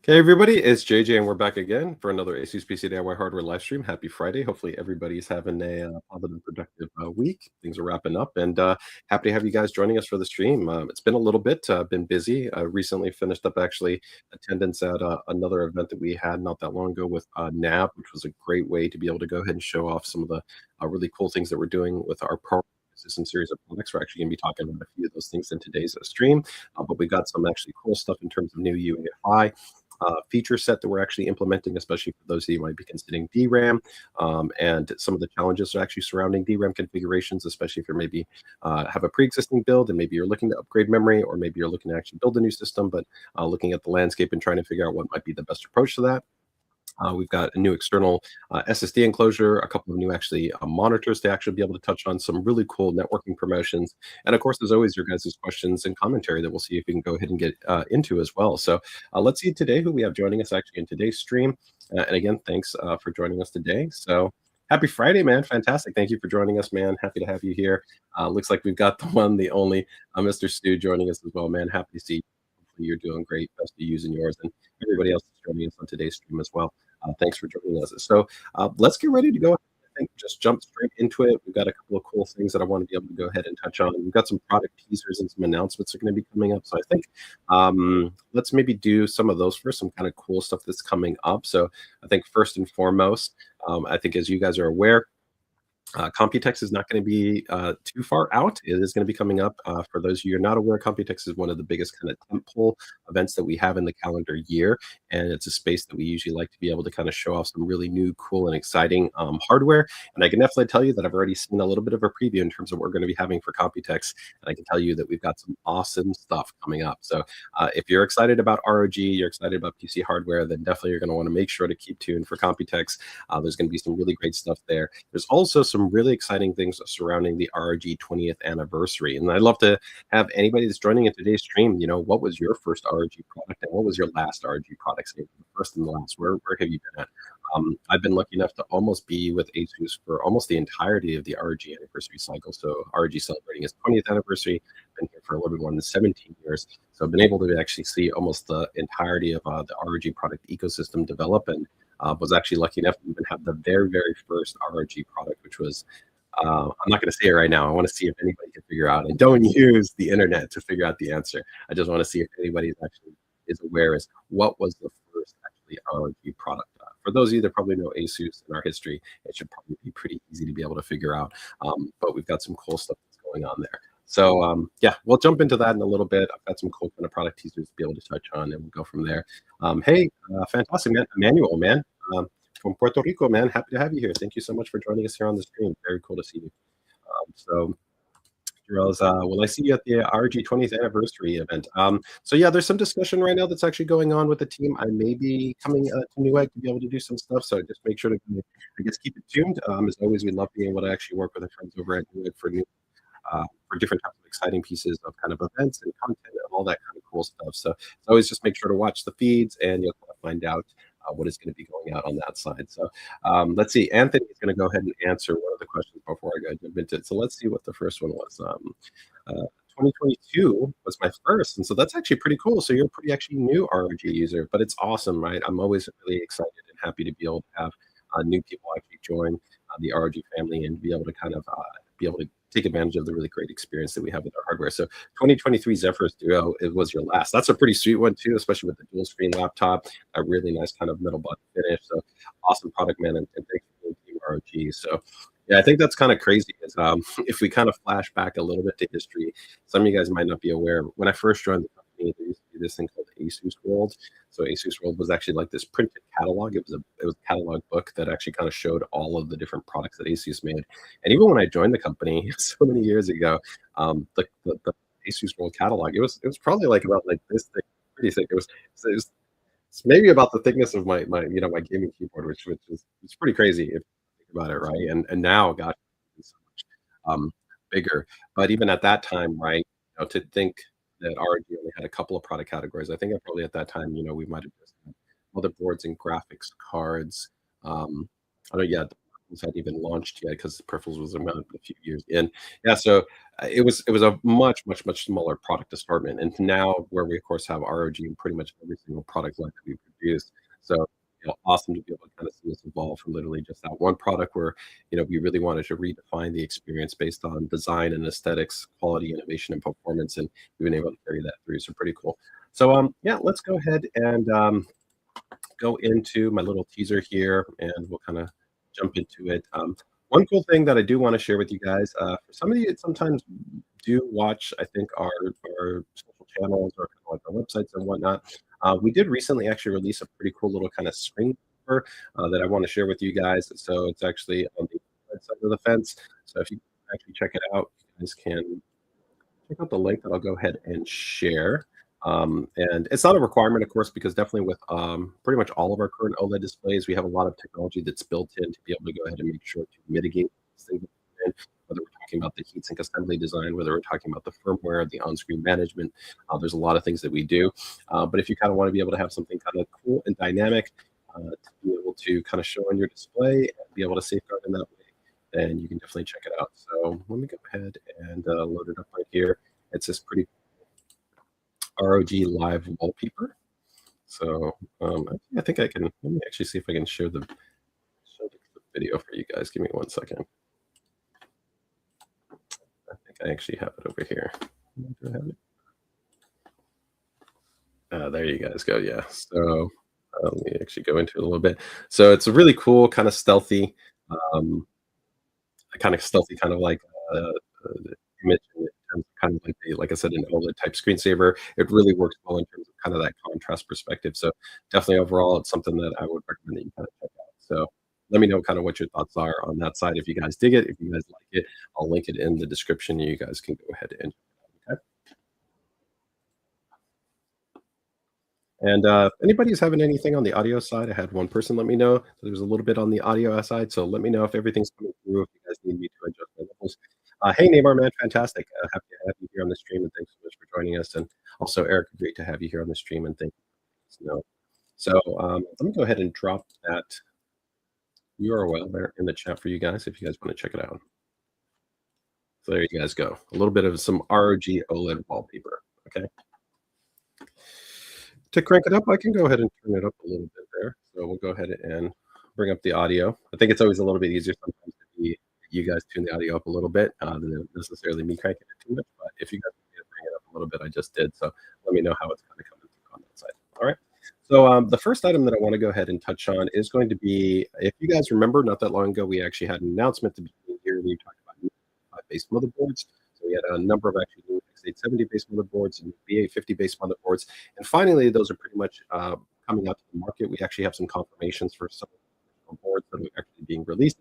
Hey everybody, it's JJ and we're back again for another ASUS PCDIY hardware live stream. Happy Friday. Hopefully everybody's having a positive, productive week. Things are wrapping up and happy to have you guys joining us for the stream. It's been a little bit, been busy. I recently finished up actually attendance at another event that we had not that long ago with NAB, which was a great way to be able to go ahead and show off some of the really cool things that we're doing with our system series of products. We're actually going to be talking about a few of those things in today's stream, but we got some actually cool stuff in terms of new UEFI feature set that we're actually implementing, especially for those of you who might be considering DRAM, and some of the challenges are actually surrounding DRAM configurations, especially if you're maybe have a pre-existing build and maybe you're looking to upgrade memory, or maybe you're looking to actually build a new system, but looking at the landscape and trying to figure out what might be the best approach to that. We've got a new external SSD enclosure, a couple of new actually monitors to actually be able to touch on some really cool networking promotions. And of course, as always, your guys' questions and commentary that we'll see if we can go ahead and get into as well. So let's see today who we have joining us actually in today's stream. And again, thanks for joining us today. So happy Friday, man. Fantastic. Thank you for joining us, man. Happy to have you here. Looks like we've got the one, the only Mr. Stu joining us as well, man. Happy to see you. Hopefully you're doing great. Best to using yours and everybody else is joining us on today's stream as well. Thanks for joining us. So let's get ready to go. I think just jump straight into it. We've got a couple of cool things that I want to be able to go ahead and touch on. We've got some product teasers and some announcements that are going to be coming up. So I think let's maybe do some of those first, some kind of cool stuff that's coming up. So I think first and foremost, I think as you guys are aware, Computex is not going to be too far out. It is going to be coming up. For those of you who are not aware, Computex is one of the biggest kind of tentpole events that we have in the calendar year. And it's a space that we usually like to be able to kind of show off some really new, cool, and exciting hardware. And I can definitely tell you that I've already seen a little bit of a preview in terms of what we're going to be having for Computex. And I can tell you that we've got some awesome stuff coming up. So if you're excited about ROG, you're excited about PC hardware, then definitely you're going to want to make sure to keep tuned for Computex. There's going to be some really great stuff there. There's also some really exciting things surrounding the ROG 20th anniversary. And I'd love to have anybody that's joining in today's stream, you know, what was your first ROG product and what was your last ROG product? So the first and the last, where have you been at? I've been lucky enough to almost be with ASUS for almost the entirety of the ROG anniversary cycle. So ROG celebrating its 20th anniversary, been here for a little bit more than 17 years. So I've been able to actually see almost the entirety of the ROG product ecosystem develop, and was actually lucky enough to even have the very, very first ROG product, which was, I'm not going to say it right now. I want to see if anybody can figure out, and don't use the internet to figure out the answer. I just want to see if anybody actually is aware as what was the first actually ROG product. For those of you that probably know ASUS in our history, it should probably be pretty easy to be able to figure out. But we've got some cool stuff that's going on there. So yeah, we'll jump into that in a little bit. I've got some cool kind of product teasers to be able to touch on, and we'll go from there. Hey, fantastic, man. Emmanuel, man. From Puerto Rico, man. Happy to have you here. Thank you so much for joining us here on the stream. Very cool to see you. So, Rose, will I see you at the ROG 20th anniversary event? So yeah, there's some discussion right now that's actually going on with the team. I may be coming to Newegg to be able to do some stuff, so just make sure to, I guess, keep it tuned. As always, we love being able to actually work with our friends over at Newegg for different types of exciting pieces of kind of events and content and all that kind of cool stuff. So always just make sure to watch the feeds, and you'll find out what is going to be going out on that side. So let's see. Anthony is going to go ahead and answer one of the questions before I go jump into it. So let's see what the first one was. 2022 was my first, and so that's actually pretty cool. So you're a pretty actually new ROG user, but it's awesome, right? I'm always really excited and happy to be able to have new people actually join the ROG family and be able to kind of be able to take advantage of the really great experience that we have with our hardware. So 2023 Zephyrus Duo, it was your last. That's a pretty sweet one too, especially with the dual screen laptop, a really nice kind of metal button finish. So awesome product, man, and thanks for being ROG. So yeah, I think that's kind of crazy. Is if we kind of flash back a little bit to history, some of you guys might not be aware. When I first joined the company, there used to be this thing called ASUS World. So ASUS World was actually like this printed catalog. It was a catalog book that actually kind of showed all of the different products that ASUS made. And even when I joined the company so many years ago, the ASUS World catalog, it was probably like about like this thick, pretty thick. It was it's maybe about the thickness of my my gaming keyboard, which is it's pretty crazy if you think about it, right? And now, gosh, it's so much bigger. But even at that time, right, to think that ROG only had a couple of product categories. I think probably at that time, we might have just had motherboards and graphics cards. I don't know, yeah, the peripherals hadn't even launched yet because the peripherals was around a few years in. Yeah, so it was a much smaller product assortment. And now, where we of course have ROG in pretty much every single product line that we use. So, awesome to be able to kind of see this evolve from literally just that one product where, we really wanted to redefine the experience based on design and aesthetics, quality, innovation, and performance, and we've been able to carry that through. So pretty cool. So, yeah, let's go ahead and go into my little teaser here, and we'll kind of jump into it. One cool thing that I do want to share with you guys, for some of you that sometimes do watch, I think, our social channels or kind of like our websites and whatnot, we did recently actually release a pretty cool little kind of screen cover that I want to share with you guys. So it's actually on the right side of the fence. So if you actually check it out, you guys can check out the link that I'll go ahead and share. And it's not a requirement, of course, because definitely with pretty much all of our current OLED displays, we have a lot of technology that's built in to be able to go ahead and make sure to mitigate things, whether we're talking about the heatsink assembly design, whether we're talking about the firmware, the on-screen management. There's a lot of things that we do. But if you kind of want to be able to have something kind of cool and dynamic to be able to kind of show on your display and be able to safeguard in that way, then you can definitely check it out. So let me go ahead and load it up right here. It's this pretty ROG live wallpaper. So I think I can, let me actually see if I can show the video for you guys. Give me 1 second. I think I actually have it over here. Do I have it? There you guys go. Yeah. So let me actually go into it a little bit. So it's a really cool kind of stealthy, um, kind of like image in terms of kind of like like I said, an OLED type screensaver. It really works well in terms of kind of that contrast perspective. So definitely overall, it's something that I would recommend that you kind of check out. So let me know kind of what your thoughts are on that side. If you guys dig it, if you guys like it, I'll link it in the description. You guys can go ahead and okay. And if anybody's having anything on the audio side, I had one person let me know that there was a little bit on the audio side. So let me know if everything's coming through, if you guys need me to adjust my levels. Hey, Neymar, man, fantastic. Happy to have you here on the stream, and thanks so much for joining us. And also, Eric, great to have you here on the stream, and thank you. So let me go ahead and drop that URL there in the chat for you guys if you guys want to check it out. So there you guys go. A little bit of some ROG OLED wallpaper. Okay. To crank it up, I can go ahead and turn it up a little bit there. So we'll go ahead and bring up the audio. I think it's always a little bit easier sometimes to be you guys tune the audio up a little bit than necessarily me cranking it too much. But if you guys want me to bring it up a little bit, I just did. So let me know how it's kind of coming through on that side. All right. So the first item that I want to go ahead and touch on is going to be, if you guys remember, not that long ago, we actually had an announcement to begin here. We talked about based motherboards. So we had a number of actually new X870 based motherboards and BA50 based motherboards. And finally, those are pretty much coming out to the market. We actually have some confirmations for some boards that are actually being released.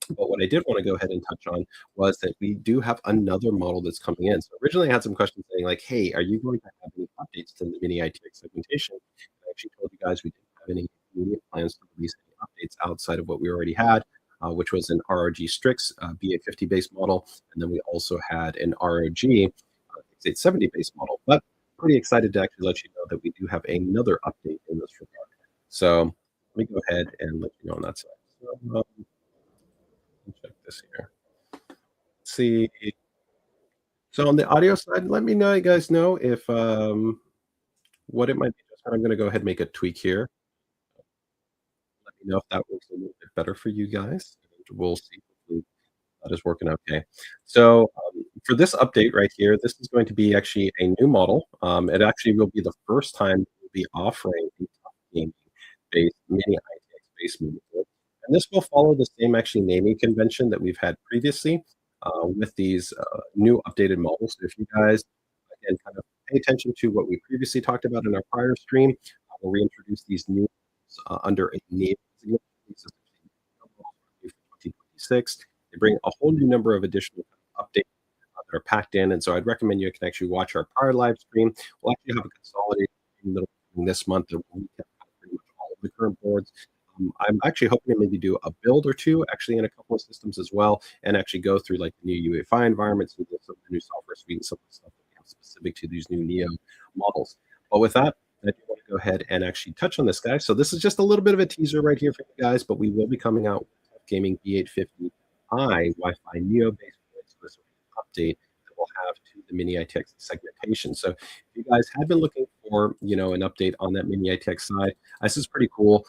But what I did want to go ahead and touch on was that we do have another model that's coming in. So originally I had some questions saying like, hey, are you going to have any updates to the mini ITX segmentation? I actually told you guys we didn't have any immediate plans to release any updates outside of what we already had, which was an ROG STRIX BA50 based model. And then we also had an ROG X870 based model. But pretty excited to actually let you know that we do have another update in this regard. So let me go ahead and let you know on that side. So, check this here. Let's see. So on the audio side, let me know, you guys know if what it might be. I'm going to go ahead and make a tweak here. Let me know if that works a little bit better for you guys. We'll see if that is working okay. So for this update right here, this is going to be actually a new model. It actually will be the first time we'll be offering a gaming-based mini ITX-based motherboard. And this will follow the same actually naming convention that we've had previously with these new updated models. So if you guys, again, kind of pay attention to what we previously talked about in our prior stream, we'll reintroduce these new under a name. 2026. They bring a whole new number of additional updates that are packed in. And so I'd recommend you can actually watch our prior live stream. We'll actually have a consolidated stream this month that will recap pretty much all of the current boards. I'm actually hoping to maybe do a build or two actually in a couple of systems as well, and actually go through like the new UEFI environments and some of the new software suite and some of the stuff that we have specific to these new Neo models. But with that, I do want to go ahead and actually touch on this guy. So this is just a little bit of a teaser right here for you guys, but we will be coming out with gaming B850i Wi-Fi Neo based update that we'll have to the mini ITX segmentation. So if you guys have been looking for, an update on that mini ATX side. This is pretty cool.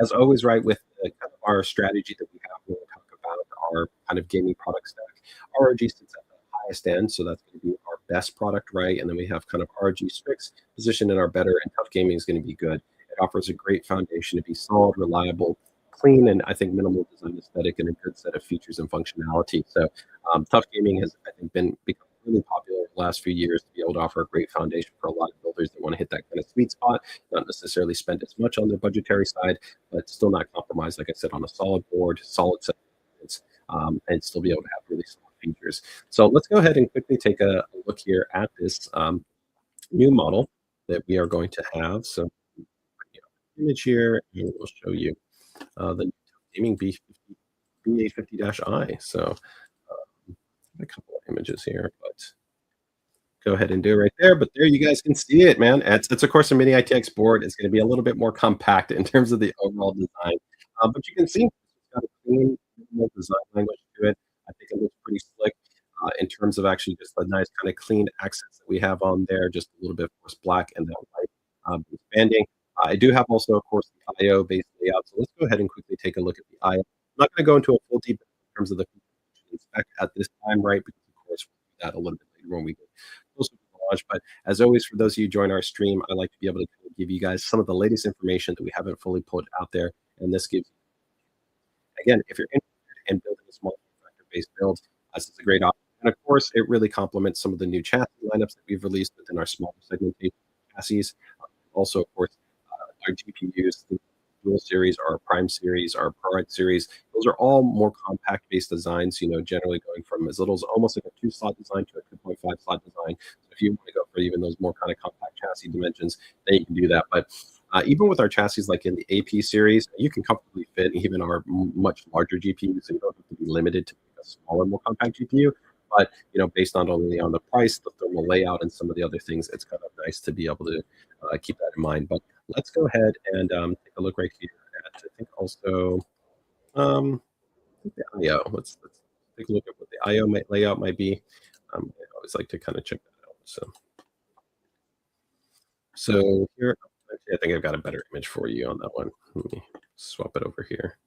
As always, right, with kind of our strategy that we have when we talk about our kind of gaming product stack, ROG sits at the highest end, so that's going to be our best product, right? And then we have kind of ROG STRIX positioned in our better, and tough gaming is going to be good. It offers a great foundation to be solid, reliable, clean, and I think minimal design aesthetic and a good set of features and functionality. So tough gaming has, I think, become really popular in the last few years to be able to offer a great foundation for a lot of builders that want to hit that kind of sweet spot, not necessarily spend as much on the budgetary side, but still not compromise, like I said, on a solid board, solid set of components, and still be able to have really solid features. So let's go ahead and quickly take a look here at this new model that we are going to have. So image here, and we'll show you the gaming BA50-I. So a couple of images here, but go ahead and do it right there. But there you guys can see it, man. It's of course a mini ITX board. It's going to be a little bit more compact in terms of the overall design. But you can see it's got a clean design language to it. I think it looks pretty slick in terms of actually just the nice kind of clean accents that we have on there. Just a little bit, of course, black and then white banding. I do have also, of course, the IO based layout. So let's go ahead and quickly take a look at the IO. I'm not going to go into a full deep in terms of the spec at this time, right? Because of course we'll do that a little bit later when we get closer to the launch. But as always, for those of you who join our stream, I like to be able to give you guys some of the latest information that we haven't fully put out there. And this gives, again, if you're interested in building a small factor-based build, this is a great option. And of course, it really complements some of the new chassis lineups that we've released within our smaller segmentation chassis. Also, of course, our GPUs, the Dual Series, our Prime Series, our ProArt Series, those are all more compact-based designs, generally going from as little as almost like a 2-slot design to a 2.5 slot design. So if you want to go for even those more kind of compact chassis dimensions, then you can do that. But even with our chassis, like in the AP series, you can comfortably fit even our much larger GPUs, so you don't have to be limited to a smaller, more compact GPU. But based not only on the price, the thermal layout, and some of the other things, it's kind of nice to be able to keep that in mind. But let's go ahead and take a look right here at, I think, also the IO. Let's take a look at what the IO layout might be. I always like to kind of check that out. So here, actually, I think I've got a better image for you on that one. Let me swap it over here.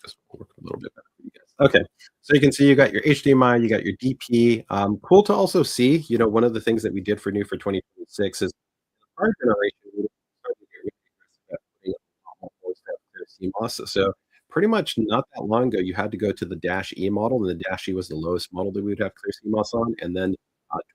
This will work a little bit better for you guys. Okay, so you can see you got your HDMI, you got your DP. Cool to also see, one of the things that we did for 2026 is our generation, we started to get really aggressive at putting up a lot more voice CMOS. So pretty much not that long ago, you had to go to the Dash E model, and the Dash E was the lowest model that we would have clear CMOS on. And then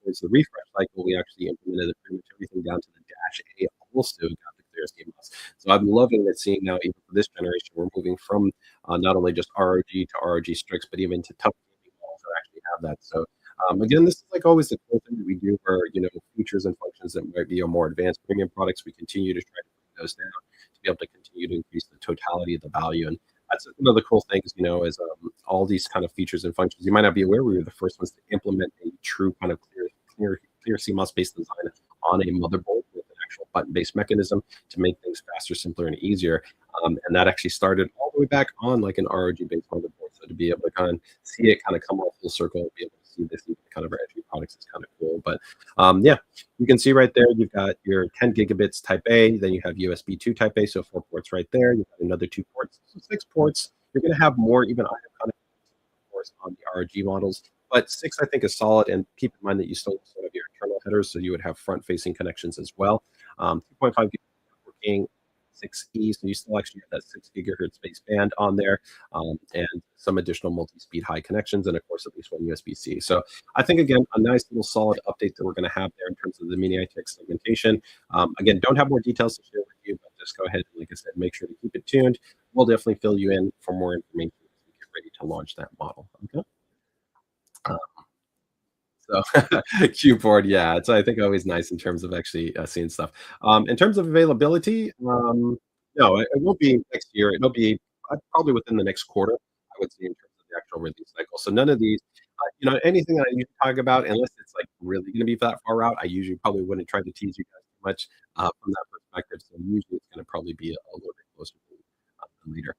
towards the refresh cycle, we actually implemented pretty much everything down to the Dash A also got the clear CMOS. So I'm loving that seeing now, even for this generation, we're moving from not only just ROG to ROG STRIX, but even to tough gaming models that actually have that. So again, this is like always the cool thing that we do for features and functions that might be more advanced premium products. We continue to try to bring those down to be able to continue to increase the totality of the value. And that's one of the cool things, is all these kind of features and functions. You might not be aware we were the first ones to implement a true kind of clear CMOS based design on a motherboard with an actual button-based mechanism to make things faster, simpler, and easier. And that actually started all the way back on like an ROG-based motherboard. So to be able to kind of see it kind of come all full circle and be able to see this in kind of our entry products is kind of cool. But yeah, you can see right there, you've got your 10 gigabits Type A, then you have USB 2 Type A, so 4 ports right there. You've got another 2 ports, so 6 ports. You're going to have more even IO connectivity, of course, on the ROG models. But 6, I think, is solid. And keep in mind that you still have your internal headers, so you would have front-facing connections as well. 2.5 gigahertz networking, 6E, so you still actually have that 6 gigahertz baseband on there, and some additional multi-speed high connections, and of course, at least one USB-C. So I think, again, a nice little solid update that we're going to have there in terms of the mini ITX segmentation. Again, don't have more details to share with you, but just go ahead and, like I said, make sure to keep it tuned. We'll definitely fill you in for more information as we get ready to launch that model. Okay. So Q-board, yeah, it's I think always nice in terms of actually seeing stuff. In terms of availability, no, it won't be next year. It'll be probably within the next quarter, I would say, in terms of the actual release cycle. So none of these, anything that I usually talk about, unless it's like really going to be that far out, I usually probably wouldn't try to tease you guys too much from that perspective. So usually it's going to probably be a little bit closer to later.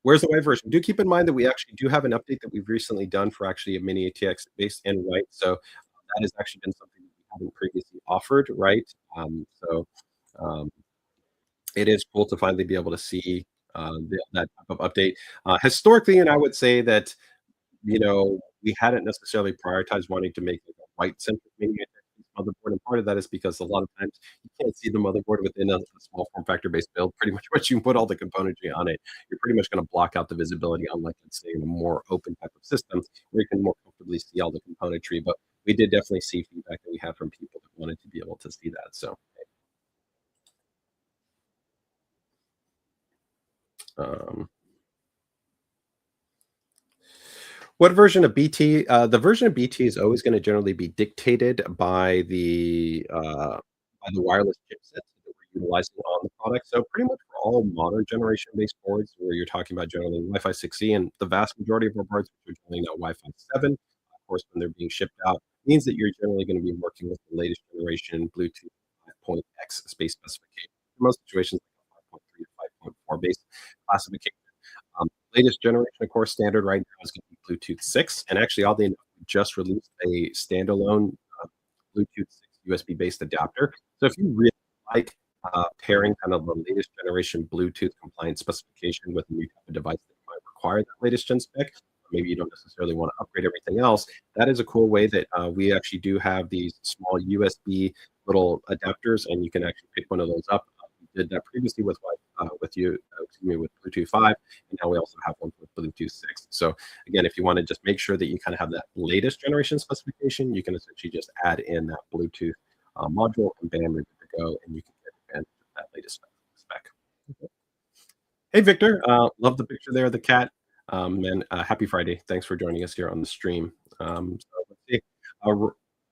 Where's the white version? Do keep in mind that we actually do have an update that we've recently done for actually a mini ATX based in white. So that has actually been something that we haven't previously offered, right? So um, it is cool to finally be able to see that type of update. Historically, and I would say that we hadn't necessarily prioritized wanting to make like a white-centric mini motherboard, and part of that is because a lot of times you can't see the motherboard within a small form factor-based build. Pretty much once you put all the componentry on it, you're pretty much gonna block out the visibility, unlike, let's say, in a more open type of system where you can more comfortably see all the componentry. But we did definitely see feedback that we had from people that wanted to be able to see that. So, um what version of BT? The version of BT is always gonna generally be dictated by the wireless chipset that we're utilizing on the product. So pretty much for all modern generation-based boards where you're talking about generally Wi-Fi 6E and the vast majority of our boards, which are generally now Wi-Fi 7, of course, when they're being shipped out, means that you're generally gonna be working with the latest generation Bluetooth 5.x space specification. In most situations, like 5.3 to 5.4 base classification. Latest generation, of course, standard right now is going to be Bluetooth 6, and actually, oddly enough, we just released a standalone Bluetooth 6 USB-based adapter. So if you really like pairing kind of the latest generation Bluetooth compliant specification with a new type of device that might require that latest gen spec, or maybe you don't necessarily want to upgrade everything else, that is a cool way that we actually do have these small USB little adapters, and you can actually pick one of those up. We did that previously excuse me, with Bluetooth 5, and now we also have one with Bluetooth 6. So again, if you want to just make sure that you kind of have that latest generation specification, you can essentially just add in that Bluetooth module, and bam, you're good to go, and you can get advantage of that latest spec. Okay. Hey, Victor, love the picture there of the cat. And happy Friday. Thanks for joining us here on the stream. So let's see.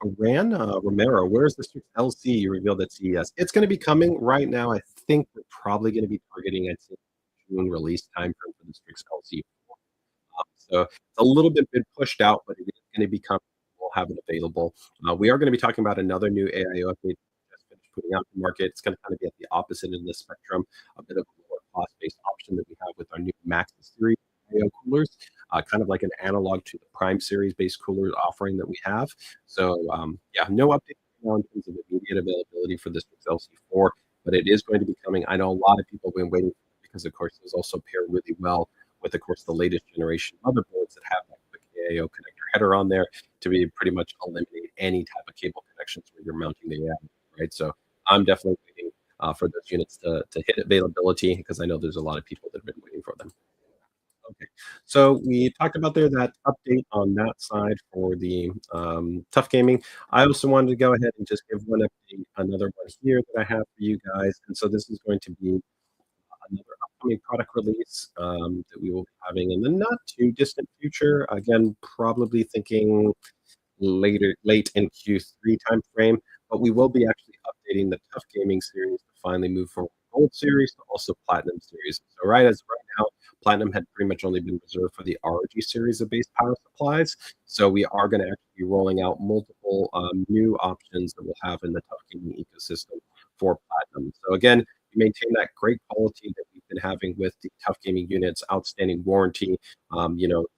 Romero, where's the Strix LC you revealed at CES? It's going to be coming right now. I think we're probably going to be targeting, I'd say, June release time frame for the Strix LC. So it's a little bit pushed out, but it is going to be coming. We'll have it available. We are going to be talking about another new AIO update just finished putting out to the market. It's going to kind of be at the opposite end of the spectrum, a bit of a lower cost-based option that we have with our new Max series AIO coolers, kind of like an analog to the Prime series-based cooler offering that we have. So yeah, no update now in terms of immediate availability for this LC4, but it is going to be coming. I know a lot of people have been waiting because, of course, those also pair really well with, of course, the latest generation motherboards that have that quick AIO connector header on there to be pretty much eliminate any type of cable connections where you're mounting the AI, right? So I'm definitely waiting for those units to hit availability because I know there's a lot of people that have been waiting for them. Okay, so we talked about there that update on that side for the tough gaming. I also wanted to go ahead and just give one update, another one here that I have for you guys. And so this is going to be another upcoming product release that we will be having in the not too distant future. Again, probably thinking late in Q3 timeframe, but we will be actually updating the Tough Gaming series to finally move from Gold series to also Platinum series. So right as right now, Platinum had pretty much only been reserved for the ROG series of base power supplies. So we are going to actually be rolling out multiple new options that we'll have in the Tough Gaming ecosystem for Platinum. So again, we maintain that great quality that we've been having with the Tough Gaming units, outstanding warranty,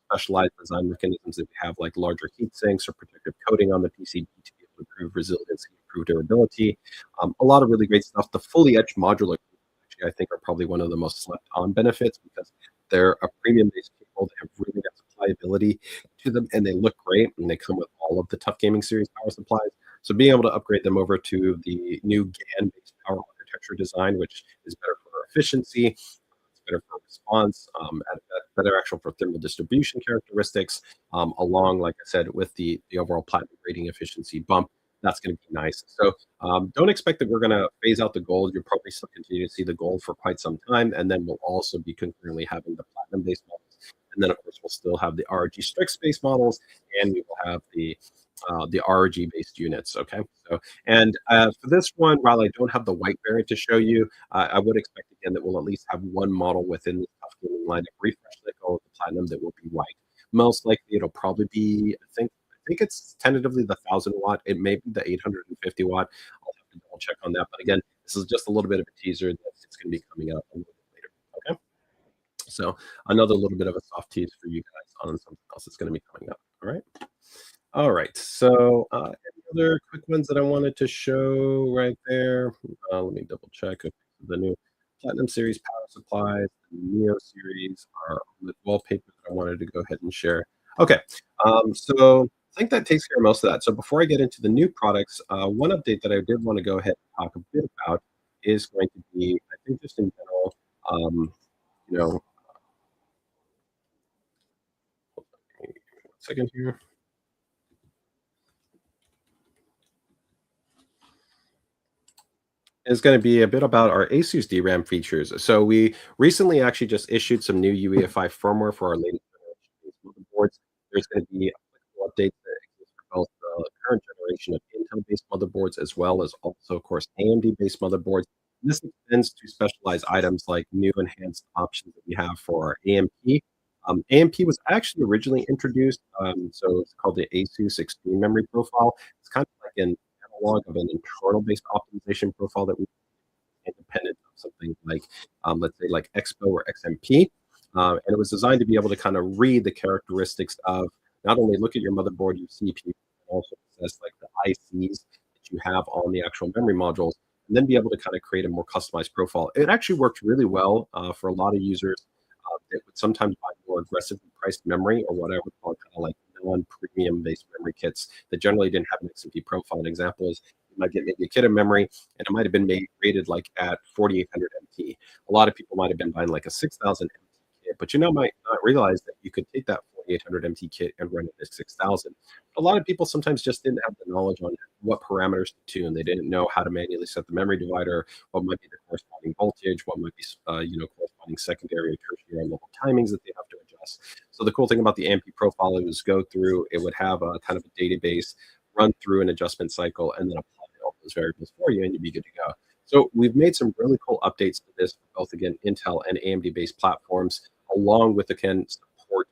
specialized design mechanisms that we have, like larger heat sinks or protective coating on the PCB to be able to improve resiliency, improve durability. A lot of really great stuff. The fully etched modular, actually, I think, are probably one of the most slept on benefits because they're a premium based cable. They have really got supplyability to them, and they look great, and they come with all of the Tough Gaming series power supplies. So being able to upgrade them over to the new GaN based power architecture design, which is better for efficiency, it's better for response, better actual for thermal distribution characteristics, along, like I said, with the overall platinum rating efficiency bump. That's going to be nice. So don't expect that we're going to phase out the gold. You'll probably still continue to see the gold for quite some time, and then we'll also be concurrently having the platinum-based models. And then, of course, we'll still have the ROG Strix-based models, and we will have the ROG-based units. Okay, so and for this one, while I don't have the white variant to show you, I would expect again that we'll at least have one model within the Tough Gaming line of refresh cycle of the platinum that will be white. Most likely, it'll probably be I think it's tentatively the 1,000 watt. It may be the 850 watt. I'll have to double check on that. But again, this is just a little bit of a teaser that it's going to be coming up a little bit later. Okay. So another little bit of a soft tease for you guys on something else that's going to be coming up. All right. All right. So any other quick ones that I wanted to show right there. Let me double check. Okay, the new Platinum Series power supplies, the Neo Series are on the wallpaper that I wanted to go ahead and share. Okay, so I think that takes care of most of that. So before I get into the new products, one update that I did want to go ahead and talk a bit about is going to be, I think, just in general, you know, give me 1 second here. Is going to be a bit about our ASUS DRAM features. So we recently actually just issued some new UEFI firmware for our latest generation motherboards. There's going to be applicable updates that exist for both the current generation of Intel-based motherboards as well as also, of course, AMD-based motherboards. This extends to specialized items like new enhanced options that we have for our AMP. AMP was actually originally introduced, so it's called the ASUS Extreme Memory Profile. It's kind of like an analog of an internal-based optimization profile that we independent of something like, let's say, like Expo or XMP. And it was designed to be able to kind of read the characteristics of not only look at your motherboard, your CPU, but also assess like the ICs that you have on the actual memory modules, and then be able to kind of create a more customized profile. It actually worked really well for a lot of users that would sometimes buy more aggressively priced memory or what I would call kind of like non-premium based memory kits that generally didn't have an XMP profile. An example is you might get maybe a kit of memory and it might have been made rated like at 4800 MT. A lot of people might have been buying like a 6000 MT kit, but might not realize that you could take that 4800 MT kit and run it at 6000. A lot of people sometimes just didn't have the knowledge on what parameters to tune. They didn't know how to manually set the memory divider, what might be the corresponding voltage, what might be corresponding secondary or tertiary level timings that they have to adjust. So the cool thing about the AMP profile is go through, it would have a kind of a database, run through an adjustment cycle, and then apply all those variables for you, and you'd be good to go. So we've made some really cool updates to this, both again Intel and AMD-based platforms, along with again support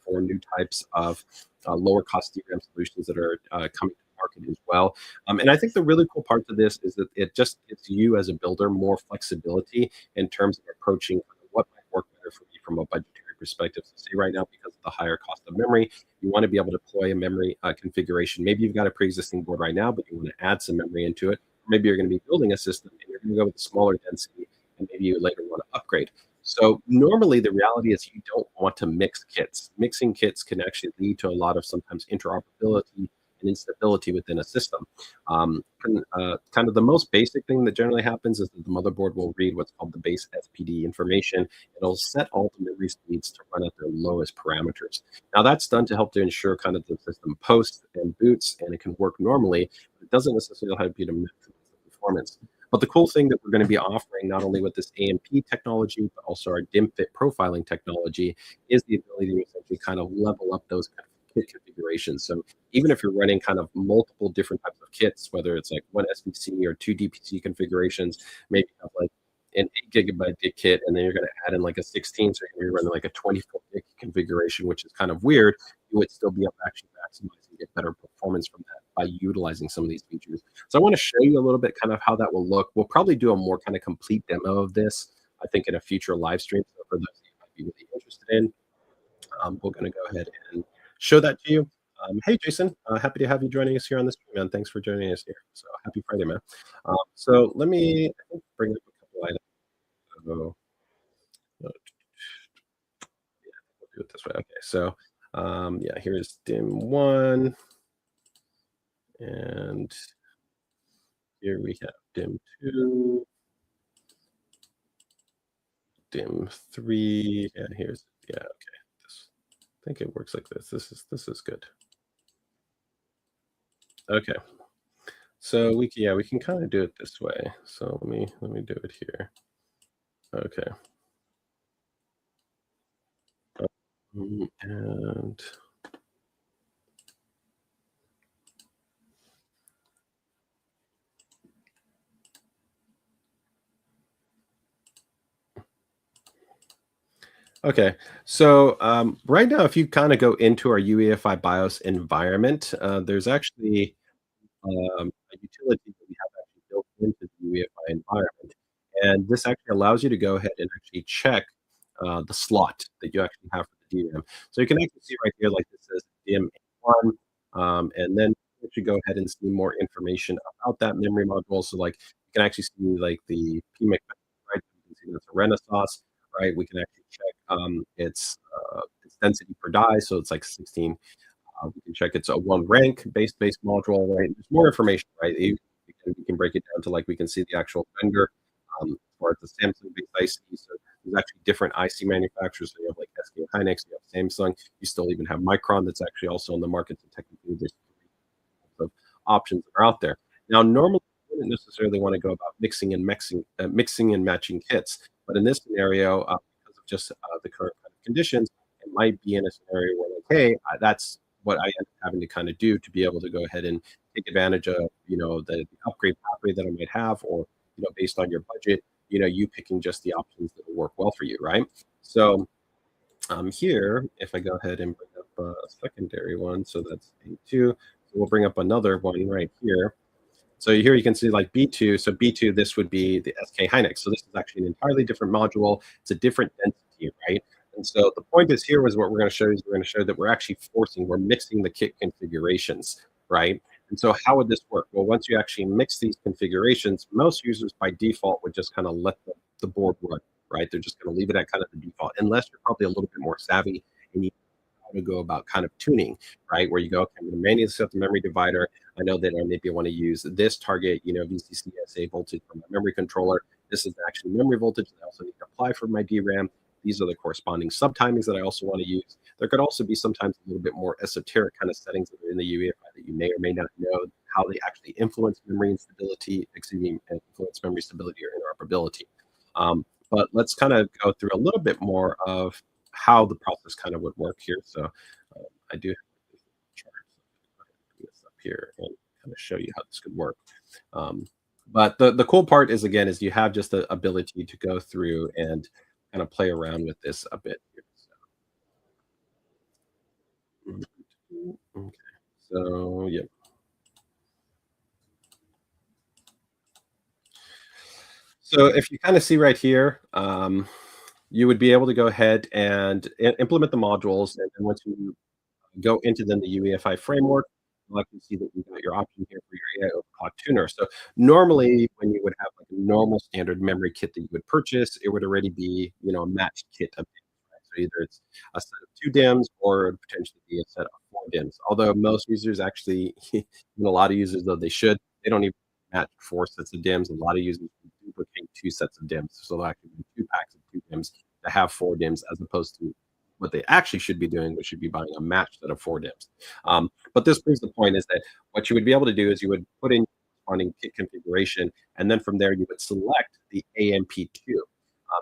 for new types of lower cost DRAM solutions that are coming to market as well. And I think the really cool part to this is that it just gives you as a builder more flexibility in terms of approaching what might work better for you from a budgetary perspective. So say right now, because of the higher cost of memory, you want to be able to deploy a memory configuration. Maybe you've got a pre-existing board right now, but you want to add some memory into it. Maybe you're going to be building a system and you're going to go with a smaller density, and maybe you later want to upgrade. So normally the reality is you don't want to mix kits. Mixing kits can actually lead to a lot of sometimes interoperability and instability within a system. Kind of the most basic thing that generally happens is that the motherboard will read what's called the base SPD information. It'll set all the memory speeds to run at their lowest parameters. Now that's done to help to ensure kind of the system posts and boots and it can work normally, but it doesn't necessarily have to be to maximize the performance. But the cool thing that we're going to be offering, not only with this AMP technology, but also our dim fit profiling technology, is the ability to essentially kind of level up those kind of kit configurations. So even if you're running kind of multiple different types of kits, whether it's like one SBC or two DPC configurations, maybe you have like an 8 GB kit, and then you're going to add in like a 16, so you're running like a 24 gig configuration, which is kind of weird. You would still be able to actually maximize and get better performance from that by utilizing some of these features. So I want to show you a little bit kind of how that will look. We'll probably do a more kind of complete demo of this, I think, in a future live stream. So for those that you might be really interested in, we're going to go ahead and show that to you. Hey, Jason, happy to have you joining us here on this stream, man. Thanks for joining us here. So happy Friday, man. So let me bring up a couple items. So, yeah, we'll do it this way. Okay, so yeah, here's dim 1. And here we have dim 2, dim 3, and here's, yeah, okay. I think it works like this. This is good. Okay. So we can kind of do it this way. So let me do it here. Okay. And okay, so right now, if you kind of go into our UEFI BIOS environment, there's actually a utility that we have actually built into the UEFI environment. And this actually allows you to go ahead and actually check the slot that you actually have for the DRAM. So you can actually see right here, like this says DIM1, and then actually go ahead and see more information about that memory module. So like you can actually see like the PMIC, right? You can see that's a Renaissance, right? We can actually check its density per die. So it's like 16. We can check it's a one rank base module, right? There's more information, right? We can break it down to like we can see the actual vendor, or it's a Samsung-based IC. So there's actually different IC manufacturers. So you have like SK Hynix, you have Samsung, you still even have Micron that's actually also on the market. So technically, there's of options that are out there. Now, normally, you wouldn't necessarily want to go about mixing and matching kits, but in this scenario, because of just the current kind of conditions, it might be in a scenario where, like, hey, that's what I end up having to kind of do to be able to go ahead and take advantage of, the upgrade pathway that I might have, or based on your budget, you picking just the options that will work well for you, right? So here, if I go ahead and bring up a secondary one, so that's A2, so we'll bring up another one right here. So here you can see like B2. So B2, this would be the SK Hynix. So this is actually an entirely different module. It's a different density, right? And so the point is here was what we're going to show is we're going to show that we're actually we're mixing the kit configurations, right? And so how would this work? Well, once you actually mix these configurations, most users by default would just kind of let the board run, right? They're just going to leave it at kind of the default, unless you're probably a little bit more savvy and you know how to go about kind of tuning, right? Where you go, okay, I'm going to manually set the memory divider. I know that I maybe want to use this target, VCCSA voltage for my memory controller. This is actually memory voltage that I also need to apply for my DRAM. These are the corresponding subtimings that I also want to use. There could also be sometimes a little bit more esoteric kind of settings that are in the UEFI that you may or may not know how they actually influence memory instability, influence memory stability or interoperability. But let's kind of go through a little bit more of how the process kind of would work here. So I do have this chart. So bring this up here and kind of show you how this could work. But the cool part is, again, is you have just the ability to go through and kind of play around with this a bit here. So, okay. So yeah. So if you kind of see right here, you would be able to go ahead and implement the modules, and then once you go into then the UEFI framework, you can see that you've got your option here for your AI overclock tuner. So normally, when you would have like a normal standard memory kit that you would purchase, it would already be a matched kit of DIMMs, right? So either it's a set of 2 DIMMs or it would potentially be a set of 4 DIMMs. Although most users actually, even a lot of users though they don't even match 4 sets of DIMMs. A lot of users duplicate 2 sets of DIMMs, so they'll actually be 2 packs of 2 DIMMs to have 4 DIMMs, as opposed to what they actually should be doing, which should be buying a matched set of 4 DIMMs. But this proves the point is that what you would be able to do is you would put in corresponding kit configuration, and then from there you would select the AMP2.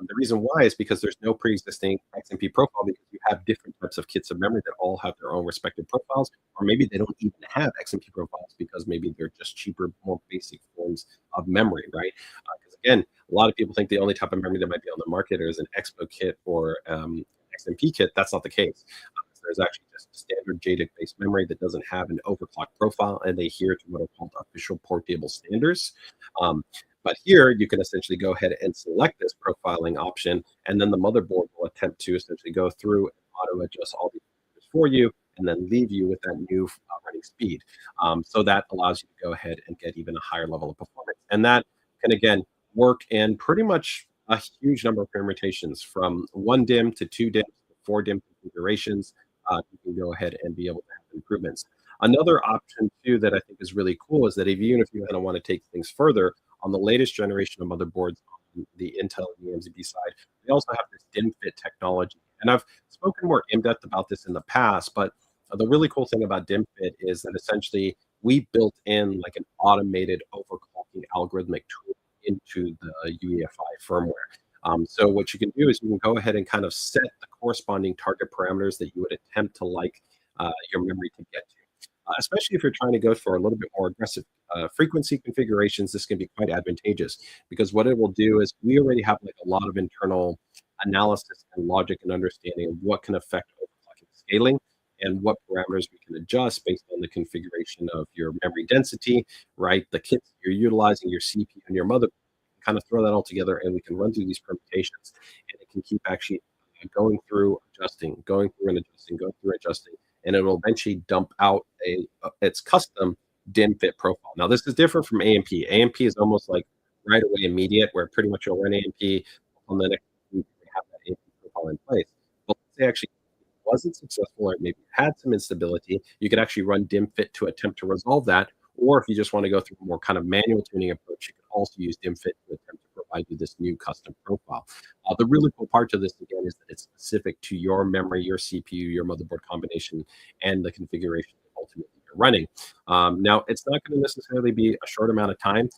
The reason why is because there's no pre-existing XMP profile, because you have different types of kits of memory that all have their own respective profiles, or maybe they don't even have XMP profiles because maybe they're just cheaper, more basic forms of memory, right? Because again, a lot of people think the only type of memory that might be on the market is an Expo kit or XMP kit. That's not the case. There's actually just standard JADEC-based memory that doesn't have an overclock profile, and they adhere to what are called official port table standards. But here, you can essentially go ahead and select this profiling option, and then the motherboard will attempt to essentially go through and auto-adjust all these features for you, and then leave you with that new running speed. So that allows you to go ahead and get even a higher level of performance. And that can, again, work in pretty much a huge number of permutations, from 1 DIMM to 2 DIMMs to 4 DIMM configurations. You can go ahead and be able to have improvements. Another option too that I think is really cool is that even if you kind of want to take things further, on the latest generation of motherboards on the Intel and the AMD side, they also have this DIMFit technology. And I've spoken more in depth about this in the past, but the really cool thing about DIMFit is that essentially we built in like an automated overclocking algorithmic tool into the UEFI firmware. So what you can do is you can go ahead and kind of set the corresponding target parameters that you would attempt to like your memory to get to. Especially if you're trying to go for a little bit more aggressive frequency configurations, this can be quite advantageous, because what it will do is we already have like a lot of internal analysis and logic and understanding of what can affect overclocking scaling and what parameters we can adjust based on the configuration of your memory density, right? The kits you're utilizing, your CPU and your motherboard, kind of throw that all together, and we can run through these permutations, and it can keep actually going through, adjusting, going through and adjusting, going through adjusting, and it will eventually dump out its custom dim fit profile. Now, this is different from AMP. AMP is almost like right away immediate, where pretty much you'll run AMP on the next week they have that AMP profile in place. But let's say actually wasn't successful or maybe had some instability, you could actually run dim fit to attempt to resolve that. Or if you just want to go through a more kind of manual tuning approach, you can also use dim fit to attempt to provide you this new custom profile. The really cool part to this again is that it's specific to your memory, your CPU, your motherboard combination, and the configuration that ultimately you're running. Now, it's not going to necessarily be a short amount of time.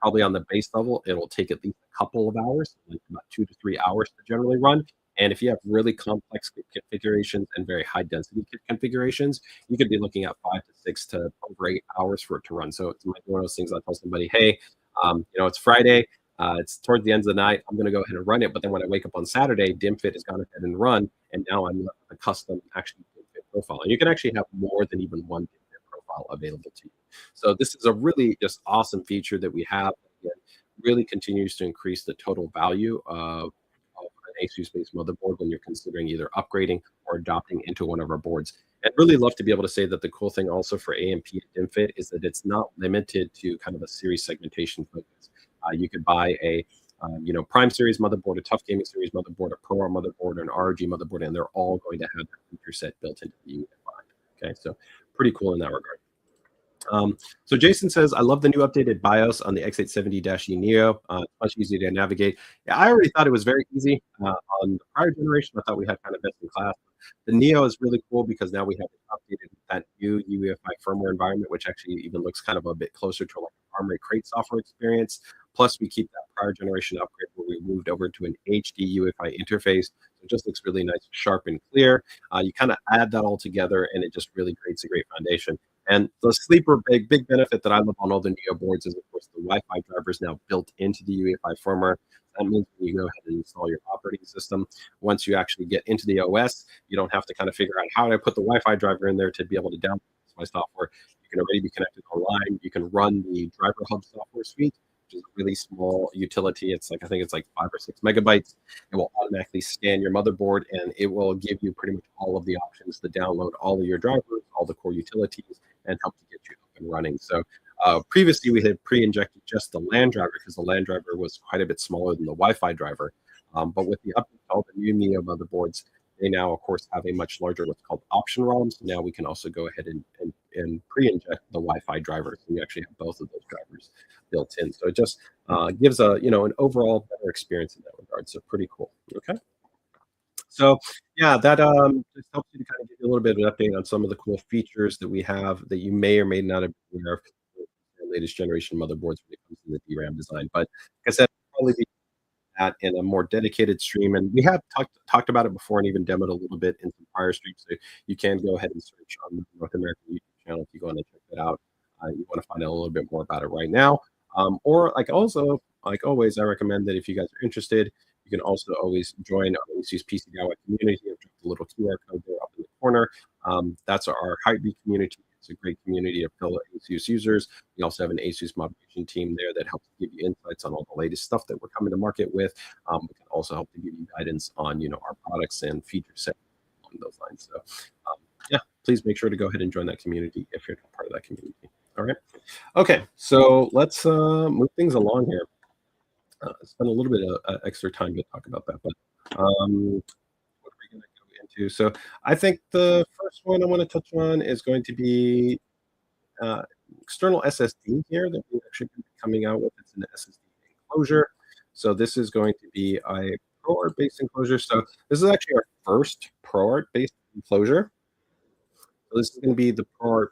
Probably on the base level, it'll take at least a couple of hours, like about 2 to 3 hours to generally run. And if you have really complex configurations and very high density configurations, you could be looking at 5 to 6 to over 8 hours for it to run. So it's one of those things I tell somebody, hey, it's Friday. It's towards the end of the night. I'm going to go ahead and run it. But then when I wake up on Saturday, DimFit has gone ahead and run. And now I'm left with a custom actually DimFit profile. And you can actually have more than even one DimFit profile available to you. So this is a really just awesome feature that we have. Again, really continues to increase the total value of an ASUS-based motherboard when you're considering either upgrading or adopting into one of our boards. And really love to be able to say that the cool thing also for AMP and DimFit is that it's not limited to kind of a series segmentation focus. You could buy a Prime Series motherboard, a Tough Gaming Series motherboard, a ProArt motherboard, an ROG motherboard, and they're all going to have that feature set built into the UEFI. Okay, so pretty cool in that regard. So Jason says, I love the new updated BIOS on the X870-E Neo. It's much easier to navigate. Yeah, I already thought it was very easy. On the prior generation, I thought we had kind of best in class. The Neo is really cool because now we have it updated with that new UEFI firmware environment, which actually even looks kind of a bit closer to like an Armory Crate software experience. Plus, we keep that prior generation upgrade where we moved over to an HD UEFI interface. So it just looks really nice, sharp, and clear. You kind of add that all together, and it just really creates a great foundation. And the sleeper big benefit that I love on all the Neo boards is, of course, the Wi-Fi drivers now built into the UEFI firmware. That means when you go ahead and install your operating system, once you actually get into the OS, you don't have to kind of figure out how do I put the Wi-Fi driver in there to be able to download my software. You can already be connected online. You can run the Driver Hub software suite, which is a really small utility. It's like, I think it's like 5 or 6 megabytes. It will automatically scan your motherboard, and it will give you pretty much all of the options to download all of your drivers, all the core utilities, and help to get you up and running. So previously, we had pre-injected just the LAN driver because the LAN driver was quite a bit smaller than the Wi-Fi driver. But with the update to all the new Neo motherboards, they now, of course, have a much larger what's called option ROMs. Now we can also go ahead and pre-inject the Wi-Fi drivers. And you actually have both of those drivers built in. So it just gives an overall better experience in that regard. So pretty cool. Okay. So yeah, that just helps you to kind of give you a little bit of an update on some of the cool features that we have that you may or may not have been aware of with the latest generation motherboards when it comes to the DRAM design. But like I said, probably be that in a more dedicated stream. And we have talked about it before and even demoed a little bit in some prior streams. So you can go ahead and search on the North American YouTube channel if you go on and check that out. You want to find out a little bit more about it right now. Or like always, I recommend that if you guys are interested, you can also always join our ASUS PCDIY community. I've dropped a little QR code there up in the corner. That's our Hype-B community. It's a great community of fellow ASUS users. We also have an ASUS moderation team there that helps give you insights on all the latest stuff that we're coming to market with. We can also help to give you guidance on our products and feature set along those lines. So yeah, please make sure to go ahead and join that community if you're not part of that community. All right. Okay, so let's move things along here. Spend a little bit of extra time to talk about that, but what are we going to go into? So I think the first one I want to touch on is going to be external SSD here that we're actually going to be coming out with. It's an SSD enclosure. So this is going to be a ProArt-based enclosure. So this is actually our first ProArt-based enclosure. So this is going to be the ProArt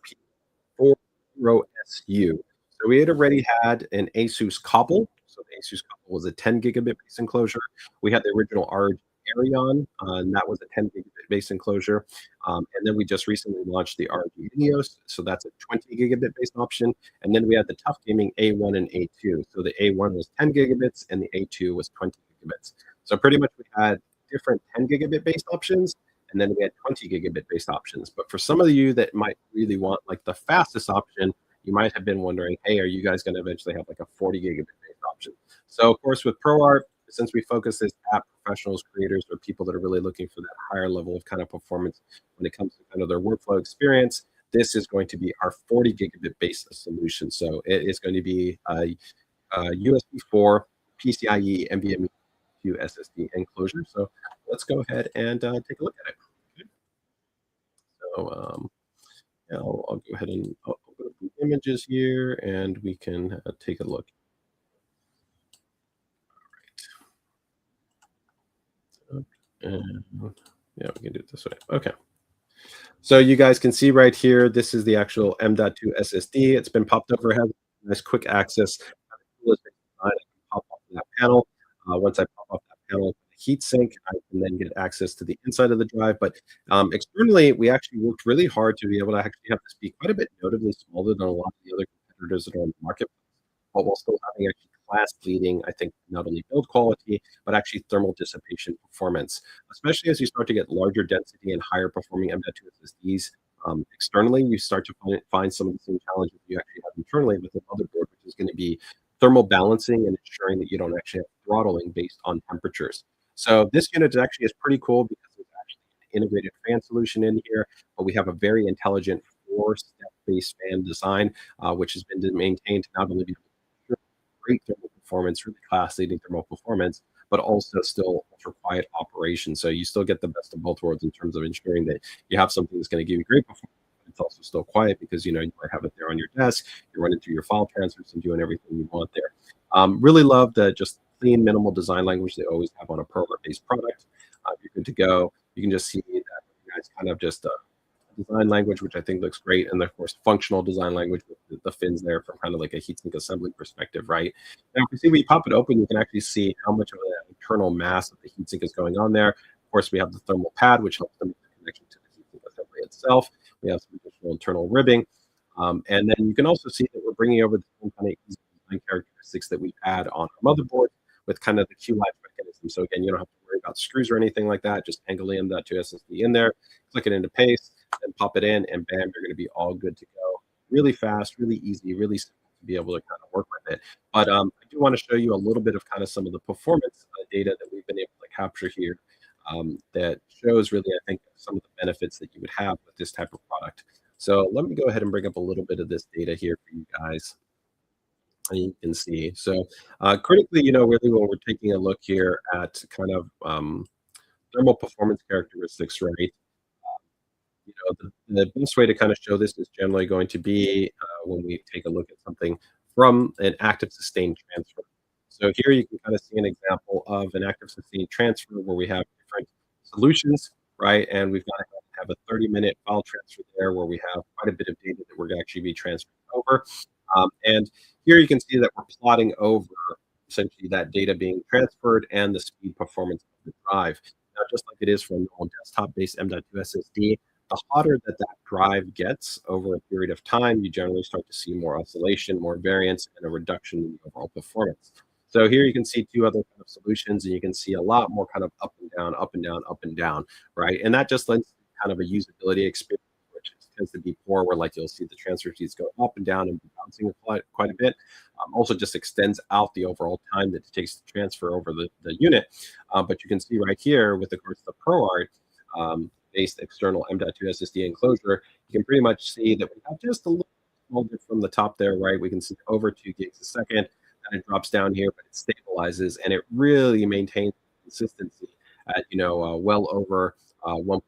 PF120SU. So we had already had an ASUS Cobble. So the ASUS Cobble was a 10 gigabit base enclosure. We had the original ROG Arion, and that was a 10 gigabit base enclosure. And then we just recently launched the ROG Neos, so that's a 20 gigabit base option. And then we had the Tough Gaming A1 and A2. So the A1 was 10 gigabits, and the A2 was 20 gigabits. So pretty much we had different 10 gigabit based options, and then we had 20 gigabit based options. But for some of you that might really want like the fastest option, you might have been wondering, hey, are you guys going to eventually have like a 40 gigabit based option? So of course with ProArt, since we focus this at professionals, creators, or people that are really looking for that higher level of kind of performance when it comes to kind of their workflow experience, this is going to be our 40 gigabit base solution. So it is going to be USB 4 PCIe NVMe SSD enclosure. So let's go ahead and take a look at it. Okay. So yeah, I'll go ahead and open up the images here, and we can take a look. And yeah, we can do it this way. Okay. So you guys can see right here, this is the actual M.2 SSD. It's been popped over. It has nice quick access. I can pop off that panel. Once I pop off that panel, heat sink, I can then get access to the inside of the drive. But externally, we actually worked really hard to be able to actually have this be quite a bit notably smaller than a lot of the other competitors that are on the market, but while still having actually class-leading, I think, not only build quality, but actually thermal dissipation performance, especially as you start to get larger density and higher performing M.2 SSDs. Externally, you start to find some of the same challenges you actually have internally with the motherboard, which is going to be thermal balancing and ensuring that you don't actually have throttling based on temperatures. So this unit actually is pretty cool because there's actually an integrated fan solution in here, but we have a very intelligent four-step base fan design, which has been maintained to not only be great thermal performance, really class-leading thermal performance, but also still ultra-quiet operation. So you still get the best of both worlds in terms of ensuring that you have something that's going to give you great performance, but it's also still quiet because, you know, you might have it there on your desk, you're running through your file transfers and doing everything you want there. Really love the just clean, minimal design language they always have on a ProArt-based product. You're good to go. You can just see that you guys kind of just design language, which I think looks great, and of course functional design language with the fins there from kind of like a heatsink assembly perspective, right? Now, if you see when you pop it open, you can actually see how much of the internal mass of the heatsink is going on there. Of course, we have the thermal pad, which helps them make the connection to the heatsink assembly itself. We have some additional internal ribbing, and then you can also see that we're bringing over the same kind of easy design characteristics that we've had on our motherboard with kind of the Q-latch mechanism. So again, you don't have to worry about screws or anything like that. Just angle in that to SSD in there, click it into paste, and pop it in, and bam, you're going to be all good to go. Really fast, really easy, really simple to be able to kind of work with it. But I do want to show you a little bit of kind of some of the performance data that we've been able to capture here that shows really, I think, some of the benefits that you would have with this type of product. So let me go ahead and bring up a little bit of this data here for you guys. And you can see. So critically, you know, really when we're taking a look here at kind of thermal performance characteristics, right? You know, the best way to kind of show this is generally going to be when we take a look at something from an active sustained transfer. So here you can kind of see an example of an active sustained transfer where we have different solutions, right? And we've got to have a 30-minute file transfer there where we have quite a bit of data that we're going to actually be transferring over. And here you can see that we're plotting over essentially that data being transferred and the speed performance of the drive. Now, just like it is for a normal desktop-based M.2 SSD, the hotter that drive gets over a period of time, you generally start to see more oscillation, more variance, and a reduction in the overall performance. So here you can see two other kind of solutions, and you can see a lot more kind of up and down, up and down, up and down, right? And that just lends kind of a usability experience, which tends to be poor, where like you'll see the transfer speeds go up and down and bouncing quite a bit. Also just extends out the overall time that it takes to transfer over the unit. But you can see right here with, of course, the ProArt based external M.2 SSD enclosure, you can pretty much see that we have just a little bit from the top there, right? We can see over 2 gigs a second, and it drops down here, but it stabilizes, and it really maintains consistency at, you know, well over 1.6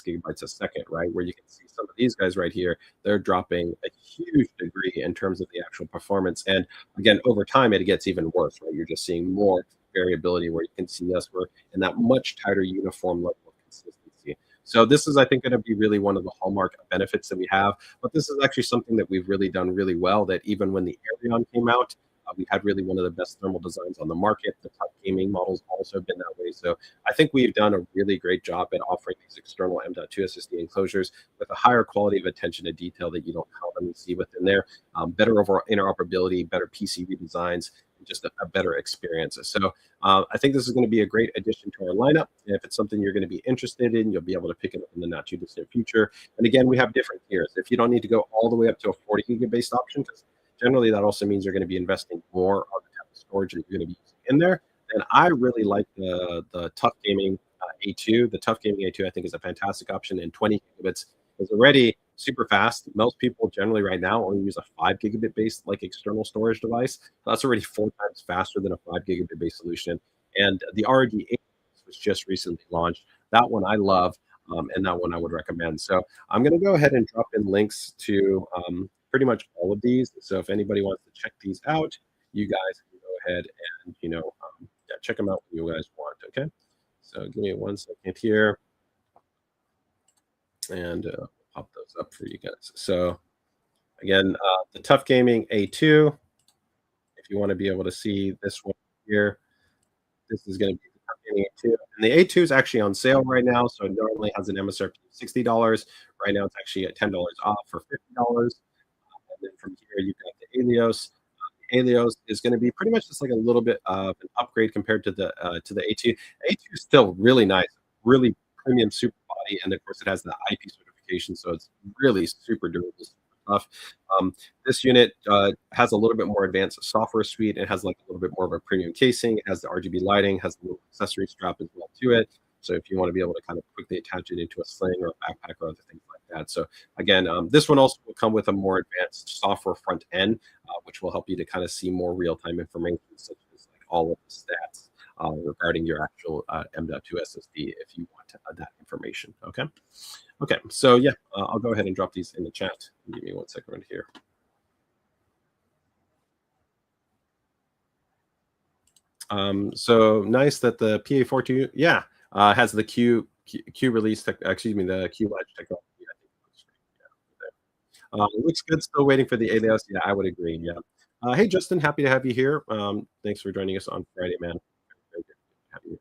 gigabytes a second, right? Where you can see some of these guys right here, they're dropping a huge degree in terms of the actual performance. And again, over time, it gets even worse, right? You're just seeing more variability where you can see us, we're in that much tighter uniform level of consistency. So this is, I think, going to be really one of the hallmark benefits that we have. But this is actually something that we've really done really well, that even when the Arion came out, we had really one of the best thermal designs on the market. The top gaming models also have been that way. So I think we've done a really great job at offering these external M.2 SSD enclosures with a higher quality of attention to detail that you don't commonly see within there. Better overall interoperability, better PCB designs, just a better experience. So I think this is going to be a great addition to our lineup. And if it's something you're going to be interested in, you'll be able to pick it up in the not too distant future. And again, we have different tiers. If you don't need to go all the way up to a 40 gigabit based option, because generally that also means you're going to be investing more on the type of storage that you're going to be using in there. And I really like the Tough Gaming A2. The Tough Gaming A2, I think, is a fantastic option, and 20 gigabits is already super fast. Most people generally right now only use a 5 gigabit based like external storage device. That's already 4 times faster than a 5 gigabit based solution. And the ROG Ace was just recently launched. That one I love, and that one I would recommend. So I'm going to go ahead and drop in links to pretty much all of these. So if anybody wants to check these out, you guys can go ahead and yeah, check them out when you guys want. Okay. So give me 1 second here, and pop those up for you guys. So again, the Tough Gaming A2. If you want to be able to see this one here, this is going to be the Tough Gaming A2. And the A2 is actually on sale right now, so it normally has an MSRP of $60. Right now, it's actually at $10 off for $50. And then from here, you've got the Alios. Alios is going to be pretty much just like a little bit of an upgrade compared to the A2. A2 is still really nice, really premium super body, and of course it has the IP certification, so it's really super durable stuff. This unit has a little bit more advanced software suite. It has like a little bit more of a premium casing. It has the RGB lighting, has a little accessory strap as well to it. So if you want to be able to kind of quickly attach it into a sling or a backpack or other things like that. So again, this one also will come with a more advanced software front end, which will help you to kind of see more real-time information, such as like all of the stats regarding your actual M.2 SSD if you want that information. Okay. Okay. So yeah, I'll go ahead and drop these in the chat. Give me 1 second right here. So nice that the PA42, yeah, has the Q release, excuse me, the Q ledge technology. I think it looks great. Yeah, it looks good. Still waiting for the ADOS. Yeah, I would agree. Yeah. Hey, Justin, happy to have you here. Thanks for joining us on Friday, man. Very good to have you.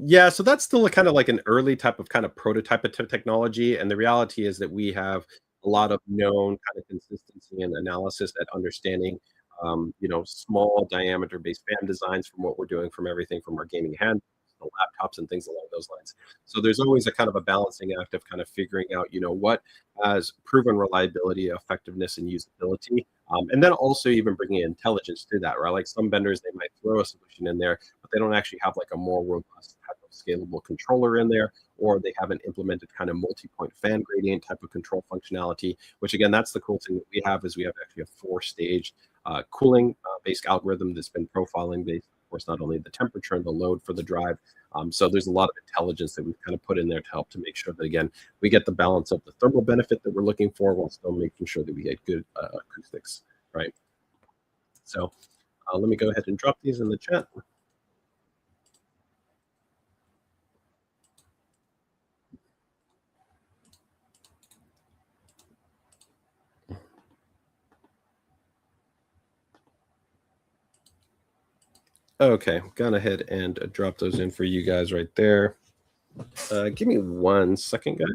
Yeah, so that's still a kind of like an early type of kind of prototype of technology, and the reality is that we have a lot of known kind of consistency and analysis at understanding, small diameter based fan designs from what we're doing from everything from our gaming hand to laptops and things along those lines. So there's always a kind of a balancing act of kind of figuring out, what has proven reliability, effectiveness, and usability. And then also even bringing intelligence to that, right? Like some vendors, they might throw a solution in there, but they don't actually have like a more robust type of scalable controller in there, or they haven't implemented kind of multi-point fan gradient type of control functionality, which again, that's the cool thing that we have is we have actually a 4-stage cooling based algorithm that's been profiling based, of course, not only the temperature and the load for the drive. So there's a lot of intelligence that we've kind of put in there to help to make sure that, again, we get the balance of the thermal benefit that we're looking for while still making sure that we get good acoustics, right? So let me go ahead and drop these in the chat. Okay, gone ahead and drop those in for you guys right there. Give me 1 second, guys.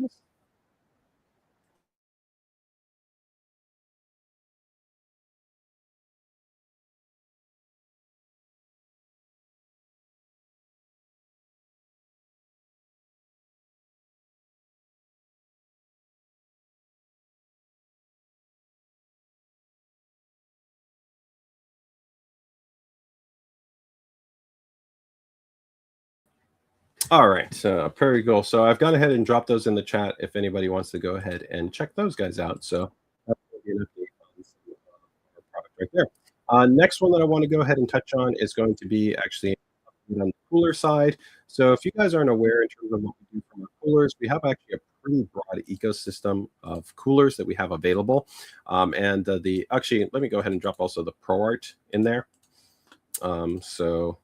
All right, so very cool. So I've gone ahead and dropped those in the chat if anybody wants to go ahead and check those guys out. So that's gonna be an update on our product right there. Next one that I want to go ahead and touch on is going to be actually on the cooler side. So if you guys aren't aware in terms of what we do from our coolers, we have actually a pretty broad ecosystem of coolers that we have available. And actually, let me go ahead and drop also the ProArt in there. So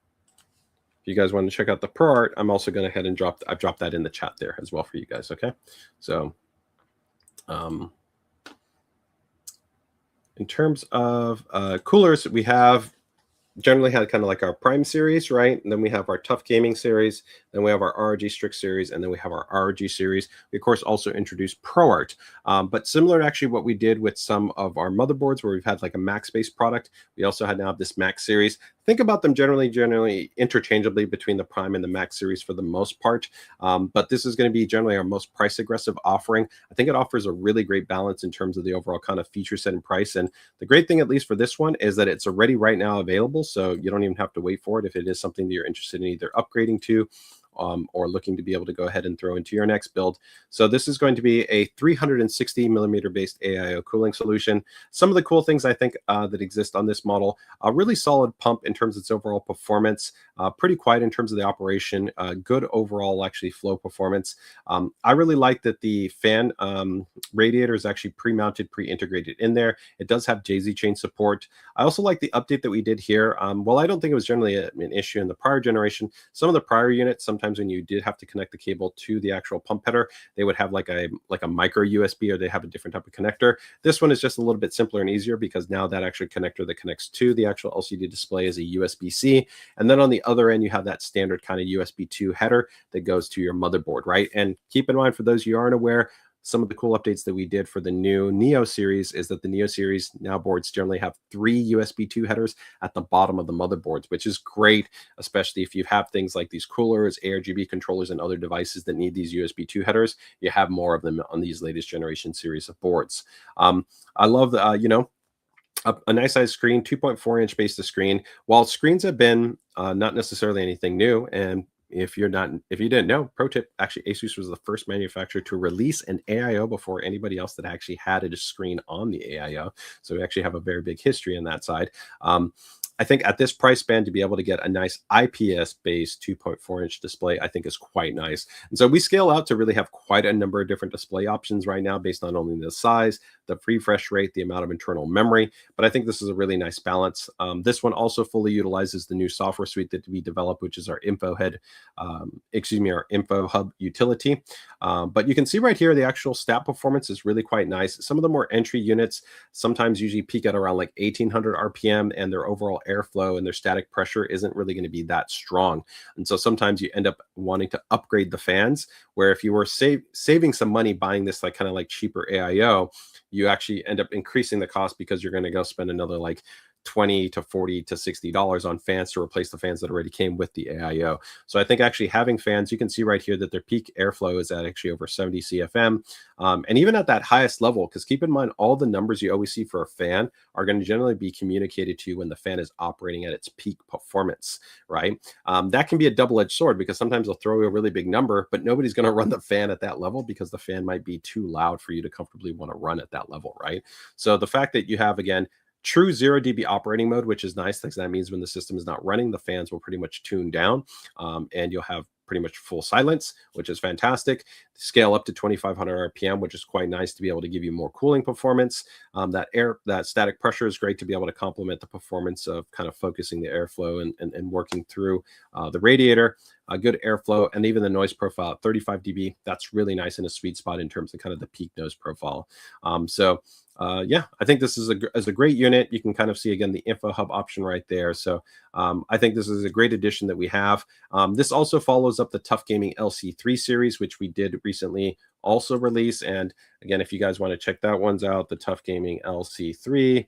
if you guys want to check out the ProArt, I'm also going to head and I've dropped that in the chat there as well for you guys. Okay. So, in terms of coolers, we have generally had kind of like our Prime series, right? And then we have our Tough Gaming series, then we have our ROG STRIX series, and then we have our ROG series. We, of course, also introduced ProArt. But similar to actually what we did with some of our motherboards where we've had like a Max-based product, we also had now this Max series. Think about them generally interchangeably between the Prime and the Max series for the most part. But this is going to be generally our most price-aggressive offering. I think it offers a really great balance in terms of the overall kind of feature set and price. And the great thing, at least for this one, is that it's already right now available. So you don't even have to wait for it if it is something that you're interested in either upgrading to or looking to be able to go ahead and throw into your next build. So this is going to be a 360 millimeter based AIO cooling solution. Some of the cool things I think that exist on this model: a really solid pump in terms of its overall performance, pretty quiet in terms of the operation, good overall actually flow performance. I really like that the fan radiator is actually pre-mounted, pre-integrated in there. It does have daisy chain support. I also like the update that we did here. Well, I don't think it was generally an issue in the prior generation. Some of the prior units, sometimes when you did have to connect the cable to the actual pump header, they would have like a micro USB, or they have a different type of connector. This one is just a little bit simpler and easier, because now that actual connector that connects to the actual LCD display is a USB-C. And then on the other end, you have that standard kind of USB 2 header that goes to your motherboard, right? And keep in mind, for those you aren't aware, some of the cool updates that we did for the new Neo series is that the Neo series now boards generally have 3 USB 2 headers at the bottom of the motherboards, which is great, especially if you have things like these coolers, ARGB controllers, and other devices that need these USB 2 headers. You have more of them on these latest generation series of boards. I love the, a nice size screen, 2.4-inch base to screen. While screens have been not necessarily anything new, and if you didn't know, pro tip, actually ASUS was the first manufacturer to release an AIO before anybody else that actually had a screen on the AIO. So we actually have a very big history on that side. I think at this price band, to be able to get a nice IPS-based 2.4-inch display, I think is quite nice. And so we scale out to really have quite a number of different display options right now, based on only the size, the refresh rate, the amount of internal memory. But I think this is a really nice balance. This one also fully utilizes the new software suite that we developed, which is our our Info Hub utility. But you can see right here, the actual stat performance is really quite nice. Some of the more entry units sometimes usually peak at around like 1800 RPM, and their overall airflow and their static pressure isn't really going to be that strong. And so sometimes you end up wanting to upgrade the fans, where if you were saving some money buying this like kind of like cheaper AIO, you actually end up increasing the cost, because you're going to go spend another like $20 to $40 to $60 on fans to replace the fans that already came with the AIO. So I think actually having fans, you can see right here that their peak airflow is at actually over 70 CFM. And even at that highest level, because keep in mind, all the numbers you always see for a fan are going to generally be communicated to you when the fan is operating at its peak performance, right? That can be a double-edged sword, because sometimes they'll throw you a really big number, but nobody's going to run the fan at that level, because the fan might be too loud for you to comfortably want to run at that level, right? So the fact that you have, again, true 0 dB operating mode, which is nice, because that means when the system is not running, the fans will pretty much tune down, and you'll have pretty much full silence, which is fantastic. Scale up to 2500 RPM, which is quite nice to be able to give you more cooling performance. That static pressure is great to be able to complement the performance of kind of focusing the airflow and working through the radiator. A good airflow, and even the noise profile at 35 dB. That's really nice in a sweet spot in terms of kind of the peak noise profile. Yeah, I think this is a great unit. You can kind of see, again, the Info Hub option right there. So I think this is a great addition that we have. This also follows up the Tough Gaming LC3 series, which we did recently also release. And again, if you guys want to check that one's out, the Tough Gaming LC3,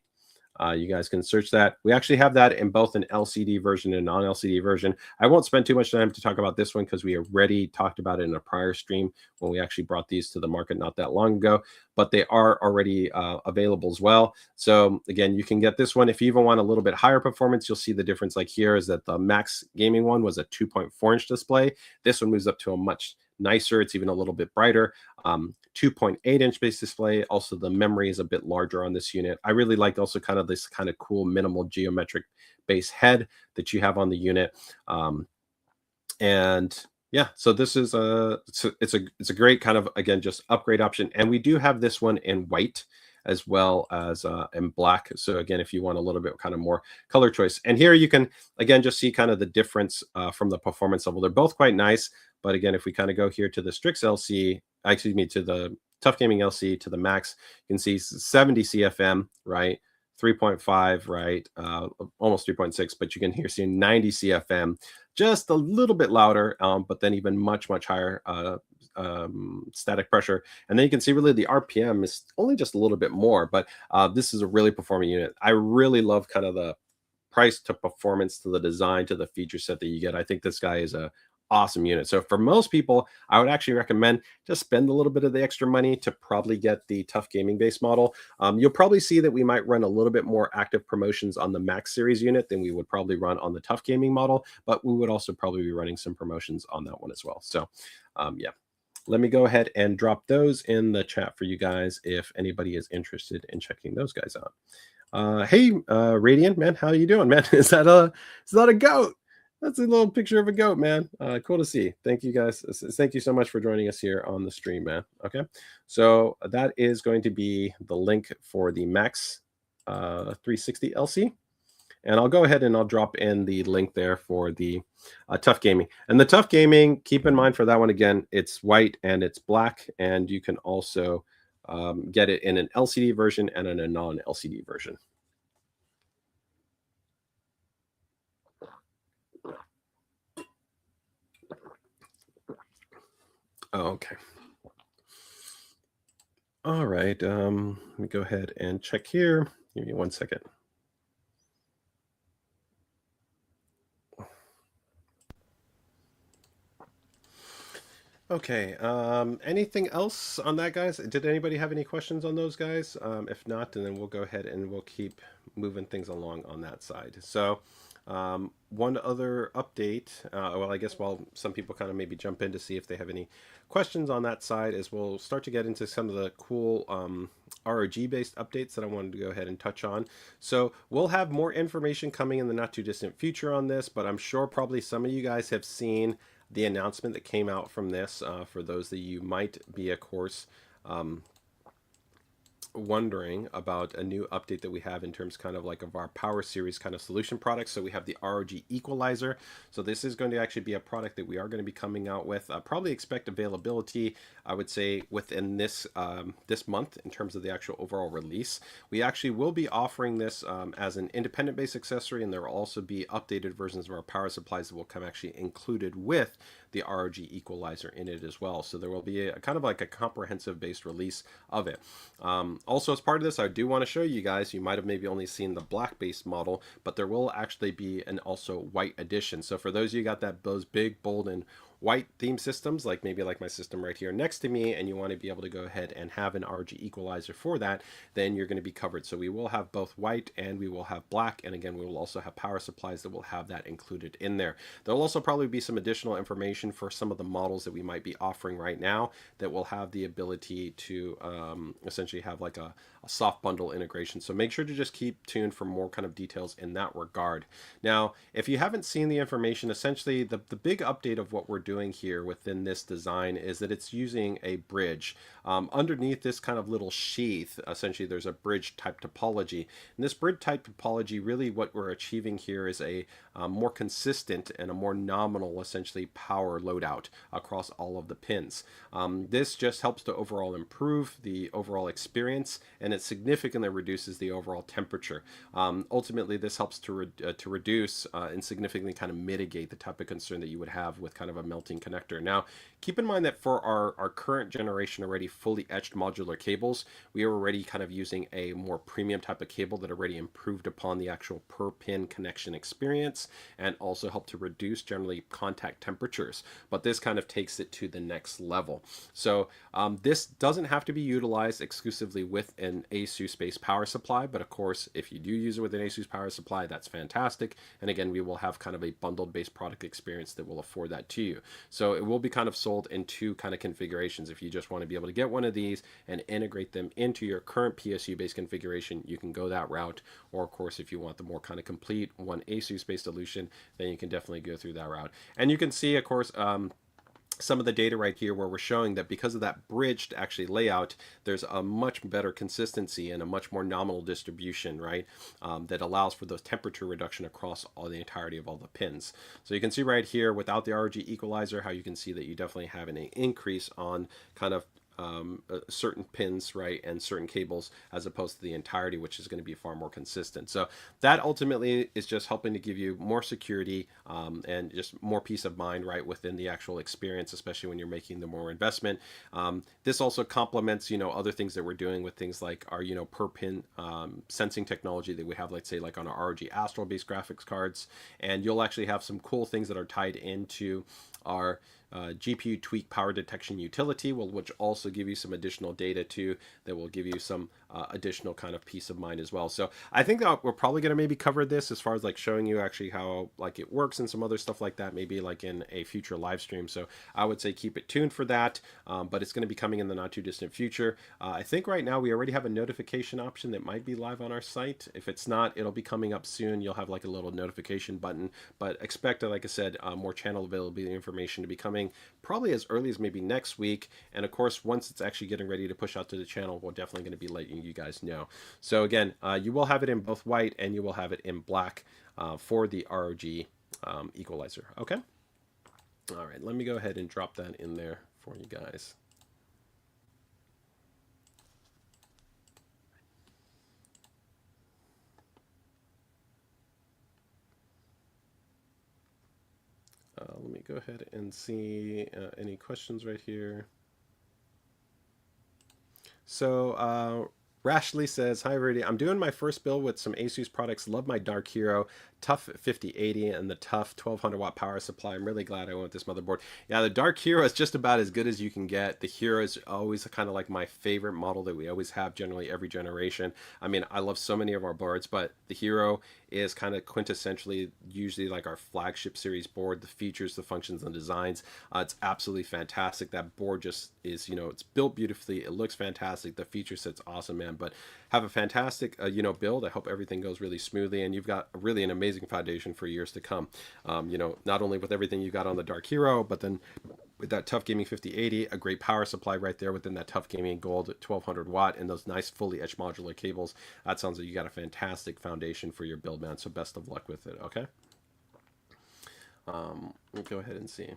you guys can search that. We actually have that in both an LCD version and non-LCD version. I won't spend too much time to talk about this one, because we already talked about it in a prior stream when we actually brought these to the market not that long ago, but they are already available as well. So again, you can get this one. If you even want a little bit higher performance, you'll see the difference. Like here is that the Max Gaming one was a 2.4-inch display. This one moves up to a much nicer, it's even a little bit brighter, 2.8-inch base display. Also, the memory is a bit larger on this unit. I really liked also kind of this kind of cool minimal geometric base head that you have on the unit. And yeah, so this is it's a great kind of, again, just upgrade option. And we do have this one in white as well as in black. So again, if you want a little bit kind of more color choice, and here you can again just see kind of the difference from the performance level. They're both quite nice, but again, if we kind of go here to the STRIX LC, excuse me, to the Tough Gaming LC, to the Max, you can see 70 CFM, right? 3.5, right? Almost 3.6, but you can hear see 90 CFM, just a little bit louder, but then even much higher static pressure. And then you can see really the RPM is only just a little bit more, but this is a really performing unit. I really love kind of the price to performance, to the design, to the feature set that you get. I think this guy is a awesome unit. So for most people, I would actually recommend just spend a little bit of the extra money to probably get the Tough Gaming base model. You'll probably see that we might run a little bit more active promotions on the Max series unit than we would probably run on the Tough Gaming model, but we would also probably be running some promotions on that one as well. So yeah, let me go ahead and drop those in the chat for you guys if anybody is interested in checking those guys out. Hey, Radiant, man, how you doing, man? Is that a goat? That's a little picture of a goat, man. Cool to see. Thank you guys. Thank you so much for joining us here on the stream, man. Okay, so that is going to be the link for the Max 360 LC. And I'll go ahead and I'll drop in the link there for the Tough Gaming. And the Tough Gaming, keep in mind for that one, again, it's white and it's black. And you can also get it in an LCD version and in a non-LCD version. Oh, okay. All right. Let me go ahead and check here. Give me 1 second. Okay. Anything else on that, guys? Did anybody have any questions on those guys? If not, then we'll go ahead and we'll keep moving things along on that side. So one other update, well, I guess while some people kind of maybe jump in to see if they have any questions on that side, is we'll start to get into some of the cool ROG-based updates that I wanted to go ahead and touch on. So we'll have more information coming in the not too distant future on this, but I'm sure probably some of you guys have seen the announcement that came out from this. For those that you might be, of course, wondering about a new update that we have in terms kind of like of our power series kind of solution products. So we have the ROG equalizer. So this is going to actually be a product that we are going to be coming out with. Probably expect availability, I would say, within this this month in terms of the actual overall release. We actually will be offering this as an independent based accessory, and there will also be updated versions of our power supplies that will come actually included with the ROG equalizer in it as well. So there will be a kind of like a comprehensive based release of it. Also, as part of this, I do want to show you guys, you might have maybe only seen the black based model, but there will actually be an also white edition. So for those of you got those big, bold, and white theme systems, like maybe like my system right here next to me, and you want to be able to go ahead and have an RG equalizer for that, then you're going to be covered. So we will have both white and we will have black, and again we will also have power supplies that will have that included in there. There'll also probably be some additional information for some of the models that we might be offering right now that will have the ability to essentially have like a soft bundle integration. So make sure to just keep tuned for more kind of details in that regard. Now, if you haven't seen the information, essentially the big update of what we're doing here within this design is that it's using a bridge. Underneath this kind of little sheath, essentially there's a bridge type topology. And this bridge type topology, really what we're achieving here is a more consistent and a more nominal, essentially, power loadout across all of the pins. This just helps to overall improve the overall experience, and it significantly reduces the overall temperature. Ultimately, this helps to reduce and significantly kind of mitigate the type of concern that you would have with kind of a melting connector. Now, keep in mind that for our current generation already fully etched modular cables, we are already kind of using a more premium type of cable that already improved upon the actual per pin connection experience and also help to reduce generally contact temperatures. But this kind of takes it to the next level. So this doesn't have to be utilized exclusively with an ASUS based power supply, but of course, if you do use it with an ASUS power supply, that's fantastic. And again, we will have kind of a bundled based product experience that will afford that to you. So it will be kind of sold in two kind of configurations. If you just want to be able to get one of these and integrate them into your current PSU based configuration, you can go that route. Or of course, if you want the more kind of complete one ASUS based solution, then you can definitely go through that route. And you can see, of course, some of the data right here where we're showing that because of that bridged actually layout, there's a much better consistency and a much more nominal distribution, right? That allows for those temperature reduction across all the entirety of all the pins. So you can see right here without the RG equalizer, how you can see that you definitely have an increase on kind of certain pins, right, and certain cables as opposed to the entirety, which is going to be far more consistent. So that ultimately is just helping to give you more security and just more peace of mind, right, within the actual experience, especially when you're making the more investment. This also complements, other things that we're doing with things like our, per pin sensing technology that we have, let's say, like on our ROG Astral based graphics cards. And you'll actually have some cool things that are tied into our GPU tweak power detection utility, which also give you some additional data too, that will give you some additional kind of peace of mind as well. So I think that we're probably going to maybe cover this as far as like showing you actually how like it works and some other stuff like that, maybe like in a future live stream. So I would say keep it tuned for that, but it's going to be coming in the not too distant future. I think right now we already have a notification option that might be live on our site. If it's not, it'll be coming up soon. You'll have like a little notification button, but expect, like I said, more channel availability information to be coming probably as early as maybe next week. And of course, once it's actually getting ready to push out to the channel, we're definitely going to be letting you guys know. So again, you will have it in both white and you will have it in black for the ROG equalizer. Okay. All right, let me go ahead and drop that in there for you guys. Let me go ahead and see any questions right here. So Rashley says, hi, Rudy. I'm doing my first build with some ASUS products. Love my Dark Hero, Tough 5080, and the Tough 1200 watt power supply. I'm really glad I went with this motherboard. Yeah, the Dark Hero is just about as good as you can get. The Hero is always kind of like my favorite model that we always have generally every generation. I mean, I love so many of our boards, but the Hero is kind of quintessentially usually like our flagship series board. The features, the functions, and designs, it's absolutely fantastic. That board just is, you know, it's built beautifully. It looks fantastic. The feature set's awesome, man. But have a fantastic, you know, build. I hope everything goes really smoothly, and you've got really an amazing foundation for years to come. You know, not only with everything you got on the Dark Hero, but then with that Tough Gaming 5080, a great power supply right there within that Tough Gaming Gold 1200 watt, and those nice fully etched modular cables. That sounds like you got a fantastic foundation for your build, man. So best of luck with it. Okay. We'll go ahead and see.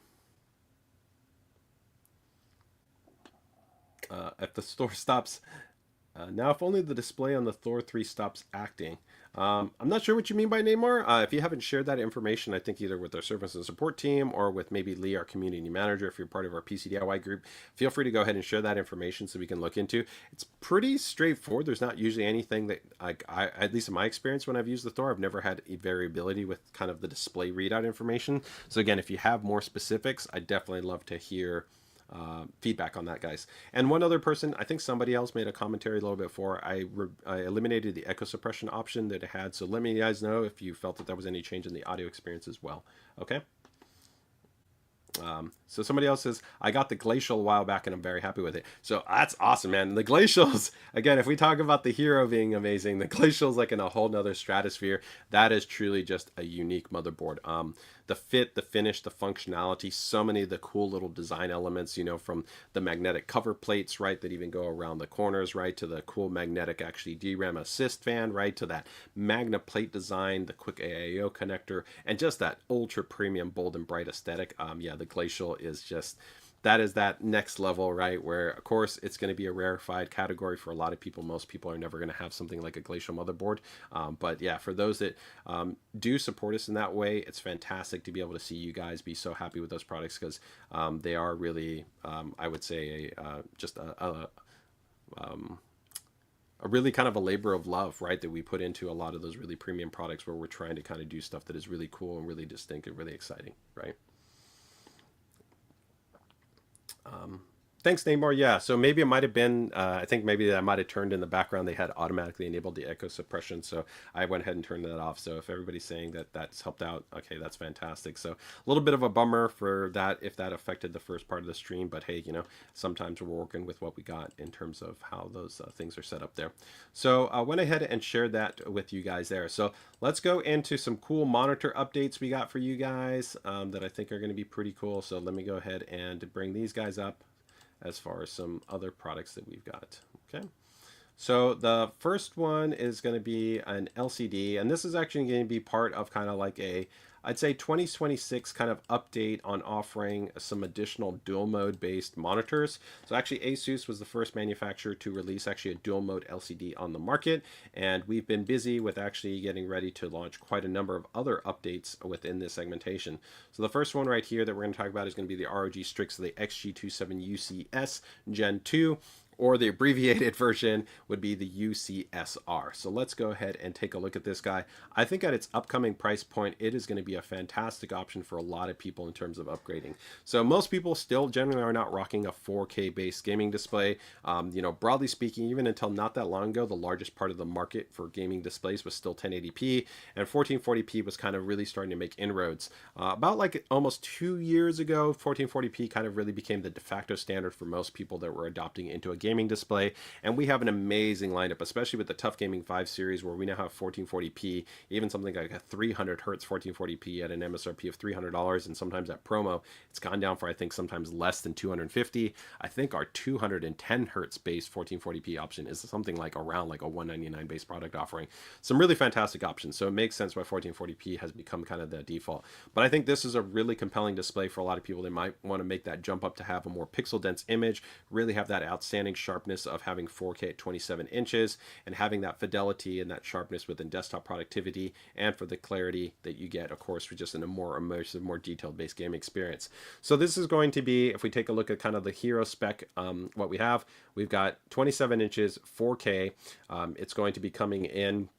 If the store stops, now if only the display on the Thor 3 stops acting. I'm not sure what you mean by Neymar. If you haven't shared that information, I think either with our service and support team or with maybe Lee, our community manager, if you're part of our PCDIY group, feel free to go ahead and share that information so we can look into. It's pretty straightforward. There's not usually anything that, like, at least in my experience when I've used the Thor, I've never had a variability with kind of the display readout information. So again, if you have more specifics, I'd definitely love to hear feedback on that, guys. And one other person, I think somebody else made a commentary a little bit before. I eliminated the echo suppression option that it had, so let me guys know if you felt that there was any change in the audio experience as well. Okay. So somebody else says, I got the Glacial a while back and I'm very happy with it. So that's awesome, man. The Glacials, again, if we talk about the Hero being amazing, the Glacial's like in a whole nother stratosphere. That is truly just a unique motherboard. The fit, the finish, the functionality, so many of the cool little design elements, you know, from the magnetic cover plates, right, that even go around the corners, right, to the cool magnetic actually DRAM assist fan, right, to that Magna plate design, the quick AIO connector, and just that ultra premium bold and bright aesthetic. Yeah, the Glacial is just, that is that next level, right? Where, of course, it's going to be a rarefied category for a lot of people. Most people are never going to have something like a Glacial motherboard. But yeah, for those that do support us in that way, it's fantastic to be able to see you guys be so happy with those products, because they are really, I would say, just a really kind of a labor of love, right, that we put into a lot of those really premium products where we're trying to kind of do stuff that is really cool and really distinct and really exciting, right? Thanks, Neymar. Yeah, so maybe it might have been, I think maybe that might have turned in the background. They had automatically enabled the echo suppression, so I went ahead and turned that off. So if everybody's saying that that's helped out, okay, that's fantastic. So a little bit of a bummer for that if that affected the first part of the stream, but hey, you know, sometimes we're working with what we got in terms of how those things are set up there. So I went ahead and shared that with you guys there. So let's go into some cool monitor updates we got for you guys that I think are going to be pretty cool. So let me go ahead and bring these guys up as far as some other products that we've got. Okay. So the first one is going to be an LCD, and this is actually going to be part of kind of like a, I'd say 2026 kind of update on offering some additional dual mode based monitors. So actually ASUS was the first manufacturer to release actually a dual mode LCD on the market, and we've been busy with actually getting ready to launch quite a number of other updates within this segmentation. So the first one right here that we're going to talk about is going to be the ROG STRIX, the XG27UCS Gen 2. or the abbreviated version would be the UCSR. So let's go ahead and take a look at this guy. I think at its upcoming price point, it is going to be a fantastic option for a lot of people in terms of upgrading. So most people still generally are not rocking a 4K based gaming display. Broadly speaking, even until not that long ago, the largest part of the market for gaming displays was still 1080p, and 1440p was kind of really starting to make inroads. About like almost 2 years ago, 1440p kind of really became the de facto standard for most people that were adopting into a gaming display, and we have an amazing lineup, especially with the Tough Gaming 5 series, where we now have 1440p, even something like a 300 hertz 1440p at an MSRP of $300, and sometimes at promo it's gone down for I think sometimes less than 250. I think our 210 hertz base 1440p option is something like around like a 199 base product offering. Some really fantastic options, so it makes sense why 1440p has become kind of the default. But I think this is a really compelling display for a lot of people. They might want to make that jump up to have a more pixel dense image, really have that outstanding sharpness of having 4K at 27 inches, and having that fidelity and that sharpness within desktop productivity, and for the clarity that you get, of course, for just in a more immersive, more detailed based game experience. So this is going to be, if we take a look at kind of the hero spec, what we've got 27 inches 4K. It's going to be coming in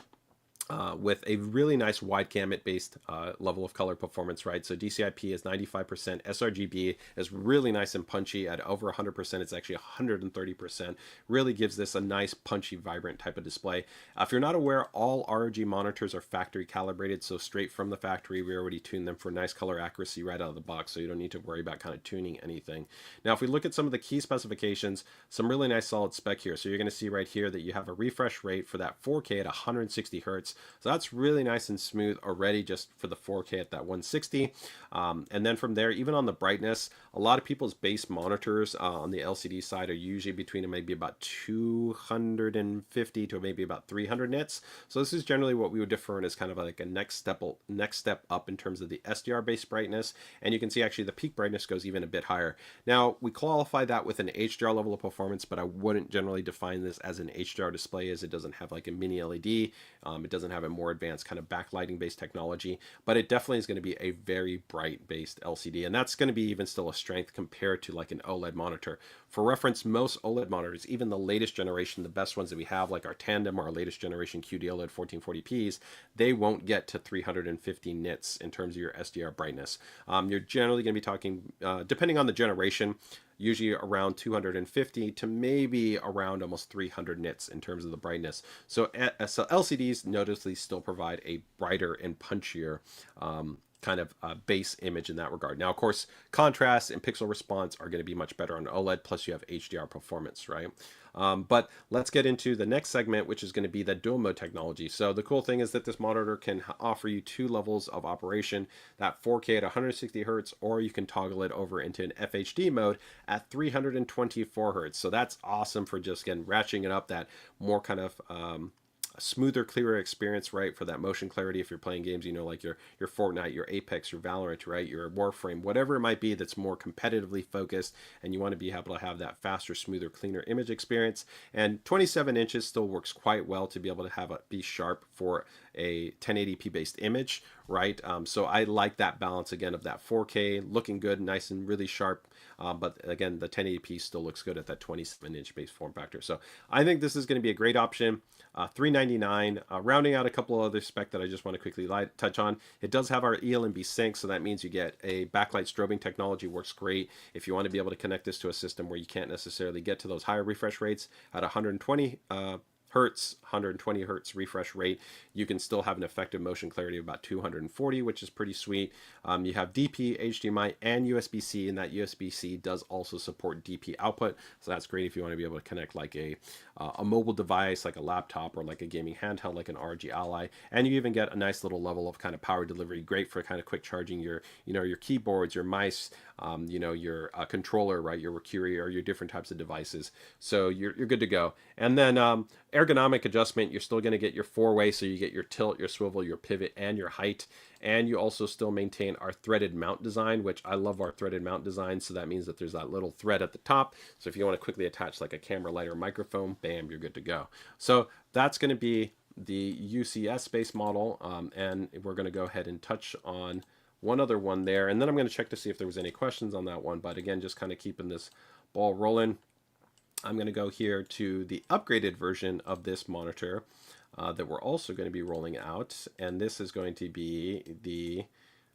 with a really nice wide gamut based level of color performance, right? So DCI-P is 95%, sRGB is really nice and punchy at over 100%. It's actually 130%. Really gives this a nice punchy, vibrant type of display. If you're not aware, all ROG monitors are factory calibrated, so straight from the factory, we already tuned them for nice color accuracy right out of the box, so you don't need to worry about kind of tuning anything. Now, if we look at some of the key specifications, some really nice solid spec here. So you're going to see right here that you have a refresh rate for that 4K at 160 hertz. So that's really nice and smooth already just for the 4K at that 160. And then from there, even on the brightness, a lot of people's base monitors on the LCD side are usually between maybe about 250 to maybe about 300 nits. So this is generally what we would define as kind of like a next step up in terms of the SDR based brightness. And you can see actually the peak brightness goes even a bit higher. Now, we qualify that with an HDR level of performance, but I wouldn't generally define this as an HDR display, as it doesn't have like a mini LED. It doesn't have a more advanced kind of backlighting based technology, but it definitely is going to be a very bright based LCD, and that's going to be even still a strength compared to like an OLED monitor. For reference, most OLED monitors, even the latest generation, the best ones that we have, like our Tandem or our latest generation QD OLED 1440ps, they won't get to 350 nits in terms of your SDR brightness. You're generally going to be talking, depending on the generation, usually around 250 to maybe around almost 300 nits in terms of the brightness. So LCDs noticeably still provide a brighter and punchier kind of base image in that regard. Now, of course, contrast and pixel response are going to be much better on OLED, plus you have HDR performance, right? But let's get into the next segment, which is going to be the dual mode technology. So the cool thing is that this monitor can offer you two levels of operation, that 4K at 160 hertz, or you can toggle it over into an FHD mode at 324 hertz. So that's awesome for just, again, ratcheting it up, that more kind of a smoother, clearer experience, right, for that motion clarity. If you're playing games, like your Fortnite, your Apex, your Valorant, right, your Warframe, whatever it might be that's more competitively focused, and you want to be able to have that faster, smoother, cleaner image experience. And 27 inches still works quite well to be able to have it be sharp for a 1080p based image, right? So I like that balance again of that 4K looking good, nice and really sharp, but again, the 1080p still looks good at that 27-inch base form factor. So I think this is going to be a great option. $399. Rounding out a couple of other spec that I just want to quickly touch on. It does have our eLNB sync, so that means you get a backlight strobing technology. Works great if you want to be able to connect this to a system where you can't necessarily get to those higher refresh rates at 120 hertz, 120 hertz refresh rate. You can still have an effective motion clarity of about 240, which is pretty sweet. You have DP, HDMI, and USB-C, and that USB-C does also support DP output. So that's great if you want to be able to connect like a mobile device, like a laptop, or like a gaming handheld, like an ROG Ally. And you even get a nice little level of kind of power delivery, great for kind of quick charging your, your keyboards, your mice, your controller, right, your Mercury, or your different types of devices. So you're good to go. And then ergonomic adjustment, you're still going to get your four-way, so you get your tilt, your swivel, your pivot, and your height. And you also still maintain our threaded mount design, which I love our threaded mount design. So that means that there's that little thread at the top. So if you want to quickly attach like a camera light or microphone, bam, you're good to go. So that's going to be the UCS base model. And we're going to go ahead and touch on one other one there. And then I'm going to check to see if there was any questions on that one. But again, just kind of keeping this ball rolling. I'm going to go here to the upgraded version of this monitor that we're also going to be rolling out. And this is going to be the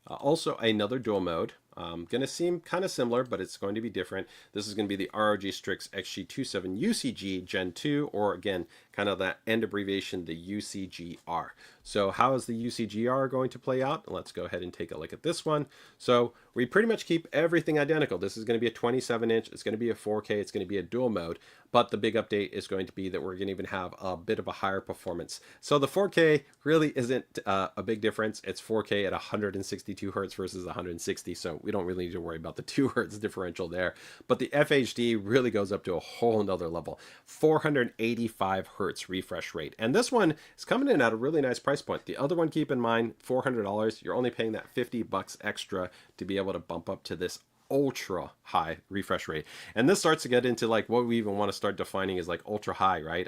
also another dual mode. Going to seem kind of similar, but it's going to be different. This is going to be the ROG STRIX XG27UCG Gen 2, or again, kind of that end abbreviation, the UCGR. So how is the UCGR going to play out? Let's go ahead and take a look at this one. So we pretty much keep everything identical. This is going to be a 27-inch. It's going to be a 4K. It's going to be a dual mode. But the big update is going to be that we're going to even have a bit of a higher performance. So the 4K really isn't a big difference. It's 4K at 162 hertz versus 160. So we don't really need to worry about the 2 hertz differential there. But the FHD really goes up to a whole nother level. 485 hertz refresh rate. And this one is coming in at a really nice price point. The other one, keep in mind, $400. You're only paying that 50 bucks extra to be able to bump up to this ultra high refresh rate. And this starts to get into like what we even want to start defining as like ultra high, right?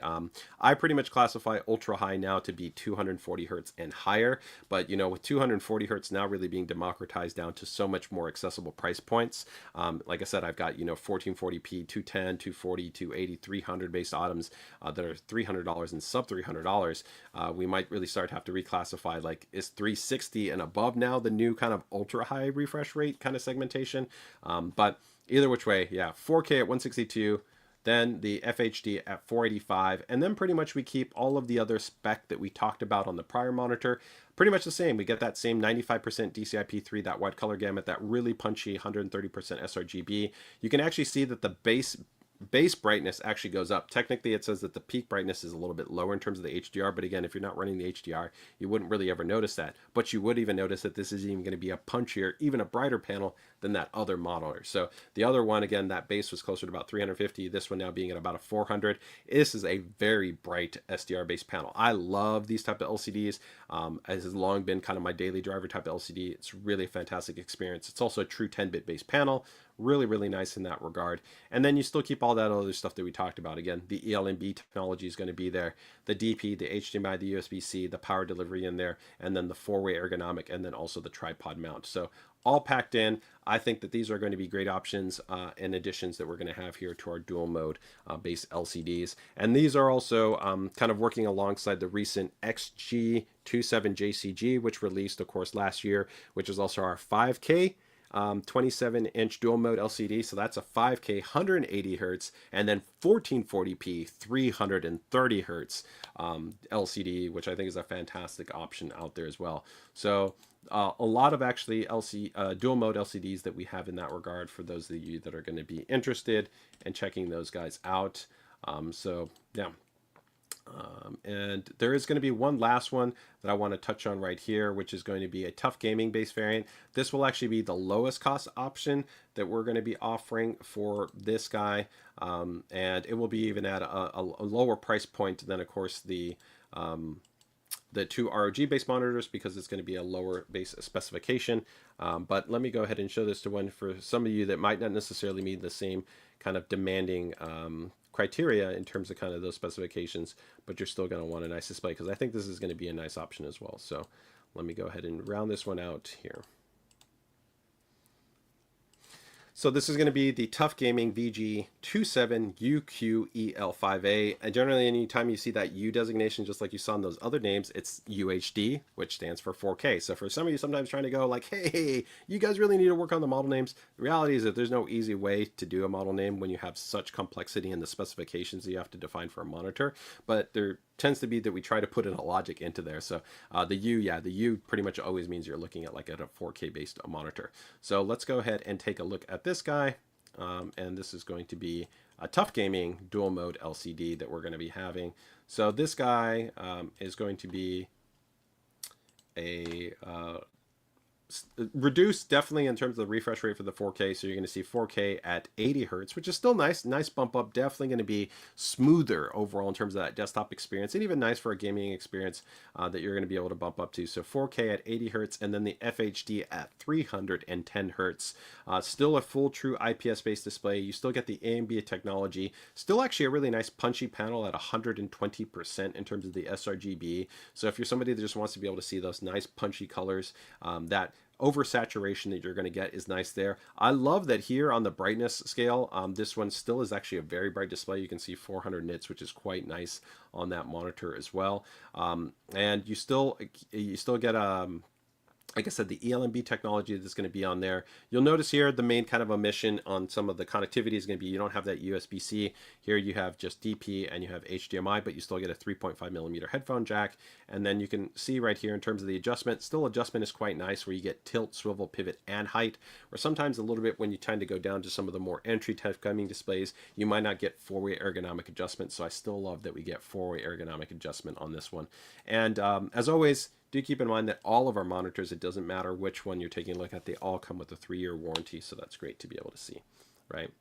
I pretty much classify ultra high now to be 240 hertz and higher, but you know, with 240 hertz now really being democratized down to so much more accessible price points. Like I said, I've got, you know, 1440p, 210, 240, 280, 300 based items that are $300 and sub $300. We might really start to have to reclassify, like, is 360 and above now the new kind of ultra high refresh rate kind of segmentation? But either which way, yeah, 4K at 162, then the FHD at 485, and then pretty much we keep all of the other spec that we talked about on the prior monitor pretty much the same. We get that same 95% DCI-P3, that wide color gamut, that really punchy 130% sRGB. You can actually see that the base brightness actually goes up. Technically, it says that the peak brightness is a little bit lower in terms of the HDR, but again, if you're not running the HDR, you wouldn't really ever notice that. But you would even notice that this is even going to be a punchier, even a brighter panel than that other modeler. So the other one, again, that base was closer to about 350. This one now being at about a 400. This is a very bright SDR-based panel. I love these type of LCDs. It has long been kind of my daily driver type of LCD. It's really a fantastic experience. It's also a true 10-bit based panel. Really, really nice in that regard. And then you still keep all that other stuff that we talked about. Again, the ELMB technology is going to be there, the DP, the HDMI, the USB-C, the power delivery in there, and then the four-way ergonomic, and then also the tripod mount. So all packed in. I think that these are going to be great options and additions that we're going to have here to our dual mode based LCDs. And these are also kind of working alongside the recent XG27JCG, which released, of course, last year, which is also our 5K 27-inch dual mode LCD. So that's a 5K 180 hertz and then 1440p 330 hertz LCD, which I think is a fantastic option out there as well. So a lot of actually dual mode LCDs that we have in that regard for those of you that are going to be interested in checking those guys out. So yeah. And there is going to be one last one that I want to touch on right here, which is going to be a tough gaming based variant. This will actually be the lowest cost option that we're going to be offering for this guy. And it will be even at a lower price point than, of course, the two ROG based monitors, because it's going to be a lower base specification. But let me go ahead and show this to one for some of you that might not necessarily meet the same kind of demanding criteria in terms of kind of those specifications, but you're still going to want a nice display, because I think this is going to be a nice option as well. So let me go ahead and round this one out here. So this is going to be the Tough Gaming VG27UQEL5A. And generally, anytime you see that U designation, just like you saw in those other names, it's UHD, which stands for 4K. So for some of you sometimes trying to go like, hey, you guys really need to work on the model names. The reality is that there's no easy way to do a model name when you have such complexity in the specifications that you have to define for a monitor. But there tends to be that we try to put in a logic into there. So the U pretty much always means you're looking at like at a 4K based monitor. So let's go ahead and take a look at this guy. And this is going to be a Tough Gaming dual mode LCD that we're going to be having. So this guy is going to be a reduced definitely in terms of the refresh rate for the 4K. So you're going to see 4K at 80 hertz, which is still nice bump up. Definitely going to be smoother overall in terms of that desktop experience, and even nice for a gaming experience that you're going to be able to bump up to. So 4K at 80 hertz, and then the FHD at 310 hertz. Still a full true IPS based display. You still get the AMB technology. Still actually a really nice punchy panel at 120% in terms of the sRGB. So if you're somebody that just wants to be able to see those nice punchy colors, that oversaturation that you're going to get is nice there. I love that here on the brightness scale, this one still is actually a very bright display. You can see 400 nits, which is quite nice on that monitor as well. And you still get like I said, the ELMB technology that's going to be on there. You'll notice here the main kind of omission on some of the connectivity is going to be you don't have that USB-C. Here you have just DP and you have HDMI, but you still get a 3.5 millimeter headphone jack. And then you can see right here in terms of the adjustment, still adjustment is quite nice where you get tilt, swivel, pivot, and height. Or sometimes a little bit when you tend to go down to some of the more entry type gaming displays, you might not get four-way ergonomic adjustment. So I still love that we get four-way ergonomic adjustment on this one. And as always, do keep in mind that all of our monitors, it doesn't matter which one you're taking a look at, they all come with a 3-year warranty, so that's great to be able to see, right?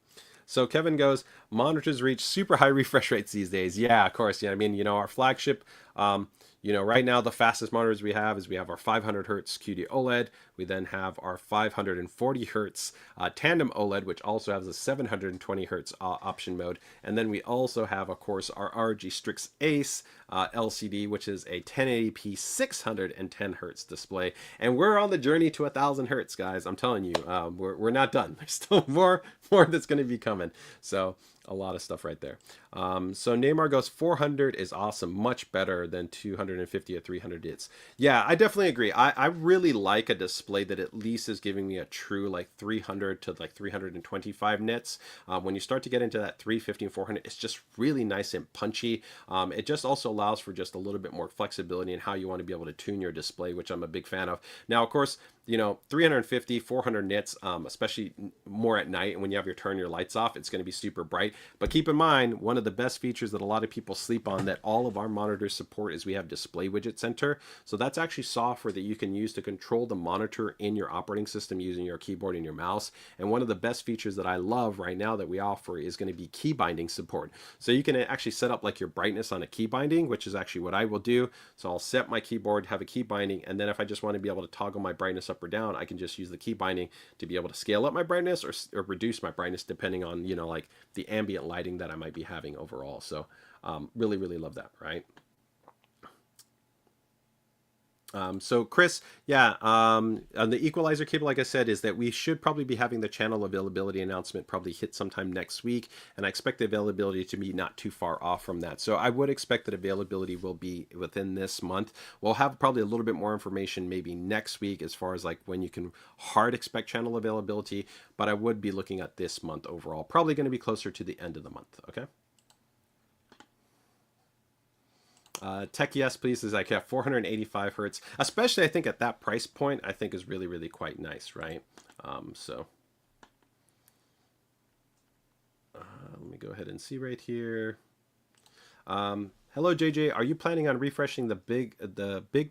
So Kevin goes, monitors reach super high refresh rates these days. Yeah, of course. Yeah, I mean, our flagship, right now the fastest monitors we have our 500 hertz QD OLED. We then have our 540 hertz tandem OLED, which also has a 720 hertz option mode. And then we also have, of course, our ROG STRIX ACE LCD, which is a 1080p 610 hertz display. And we're on the journey to 1000 hertz, guys. I'm telling you, we're not done. There's still more that's going to be coming. So a lot of stuff right there. So Neymar goes, 400 is awesome, much better than 250 or 300 nits. Yeah, I definitely agree. I really like a display that at least is giving me a true like 300 to like 325 nits. When you start to get into that 350 and 400, it's just really nice and punchy. It just also allows for just a little bit more flexibility in how you want to be able to tune your display, which I'm a big fan of. Now, of course, 350, 400 nits, especially more at night and when you have your lights off, it's going to be super bright. But keep in mind, one of the best features that a lot of people sleep on that all of our monitors support is we have Display Widget Center. So that's actually software that you can use to control the monitor in your operating system using your keyboard and your mouse. And one of the best features that I love right now that we offer is going to be key binding support. So you can actually set up like your brightness on a key binding, which is actually what I will do. So I'll set my keyboard, have a key binding, and then if I just want to be able to toggle my brightness up or down, I can just use the key binding to be able to scale up my brightness or reduce my brightness depending on, like the ambient lighting that I might be having overall. So really, really love that, right? So Chris, yeah, on the equalizer cable, like I said, is that we should probably be having the channel availability announcement probably hit sometime next week. And I expect the availability to be not too far off from that. So I would expect that availability will be within this month. We'll have probably a little bit more information maybe next week as far as like when you can hard expect channel availability. But I would be looking at this month overall, probably going to be closer to the end of the month. Okay. Tech Yes Please is like, yeah, 485 hertz, especially I think at that price point, I think is really, really quite nice, right? Let me go ahead and see right here. Hello JJ, are you planning on refreshing the big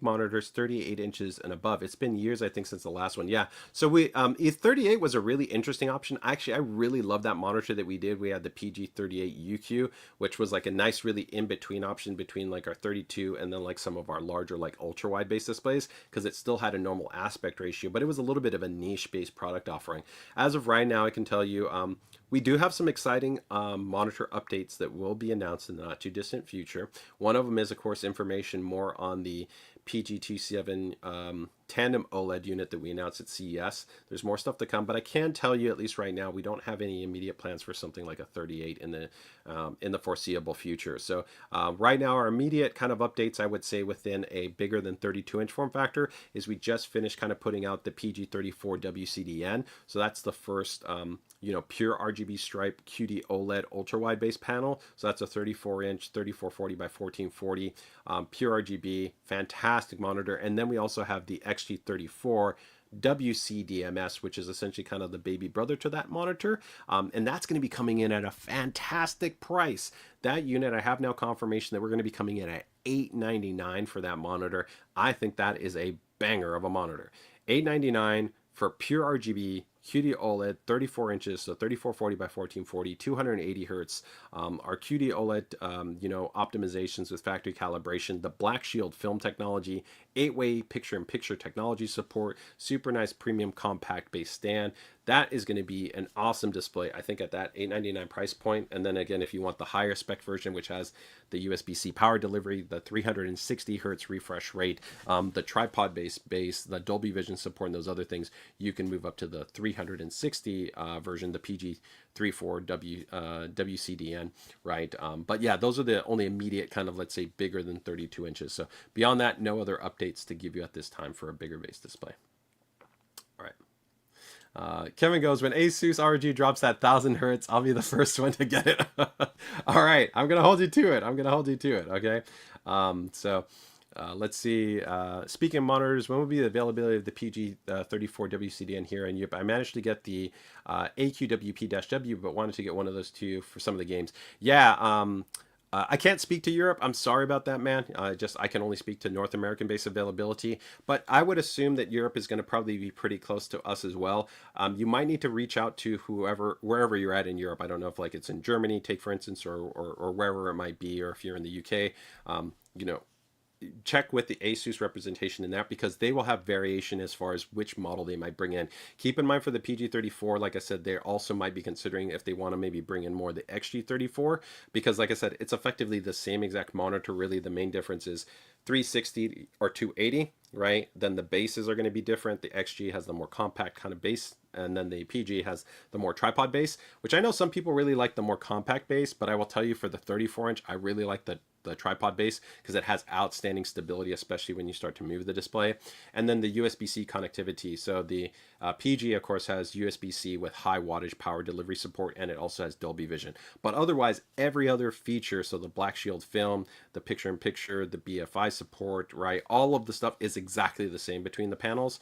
monitors 38 inches and above? It's been years, I think, since the last one. Yeah, so we 38 was a really interesting option. Actually, I really love that monitor that we did. We had the PG38UQ, which was like a nice, really in-between option between like our 32 and then like some of our larger like ultra-wide base displays, because it still had a normal aspect ratio, but it was a little bit of a niche-based product offering. As of right now, I can tell you, we do have some exciting monitor updates that will be announced in the not too distant future. One of them is, of course, information more on the PG27 tandem OLED unit that we announced at CES. There's more stuff to come, but I can tell you, at least right now, we don't have any immediate plans for something like a 38 in the foreseeable future. So right now, our immediate kind of updates, I would say, within a bigger than 32-inch form factor is we just finished kind of putting out the PG34WCDN. So that's the first pure RGB stripe QD OLED ultra wide base panel. So that's a 34-inch 3440 by 1440 pure RGB, fantastic monitor. And then we also have the XG27UCDMR, which is essentially kind of the baby brother to that monitor. And that's going to be coming in at a fantastic price. That unit, I have now confirmation that we're going to be coming in at $899 for that monitor. I think that is a banger of a monitor. $899 for pure RGB QD OLED, 34 inches, so 3440 by 1440, 280 hertz. Our QD OLED, optimizations with factory calibration, the Black Shield film technology, 8-way picture-in-picture technology support, super nice premium compact base stand. That is going to be an awesome display, I think, at that $899 price point. And then again, if you want the higher spec version, which has the USB-C power delivery, the 360 hertz refresh rate, the tripod-based base, the Dolby Vision support, and those other things, you can move up to the 360 version, the PG34 WCDN, right? But yeah, those are the only immediate kind of, let's say, bigger than 32 inches. So beyond that, no other updates to give you at this time for a bigger base display. All right. Kevin goes, when ASUS ROG drops that 1000 hertz, I'll be the first one to get it. All right, I'm gonna hold you to it. Okay. Let's see. Speaking of monitors, when will be the availability of the PG34WCDN here in Europe? I managed to get the AQWP-W, but wanted to get one of those two for some of the games. Yeah. I can't speak to Europe. I'm sorry about that, man. I can only speak to North American base availability, but I would assume that Europe is going to probably be pretty close to us as well. You might need to reach out to wherever you're at in Europe. I don't know if like it's in Germany, take for instance, or wherever it might be, or if you're in the UK, check with the ASUS representation in that, because they will have variation as far as which model they might bring in. Keep in mind for the PG34, like I said, they also might be considering if they want to maybe bring in more the XG34, because like I said, it's effectively the same exact monitor. Really, the main difference is 360 or 280, right? Then the bases are going to be different. The XG has the more compact kind of base, and then the PG has the more tripod base, which I know some people really like the more compact base, but I will tell you for the 34-inch, I really like the tripod base because it has outstanding stability, especially when you start to move the display. And then the USB-C connectivity. So the PG, of course, has USB-C with high wattage power delivery support, and it also has Dolby Vision. But otherwise, every other feature, so the Black Shield film, the picture-in-picture, the BFI support, right, all of the stuff is exactly the same between the panels.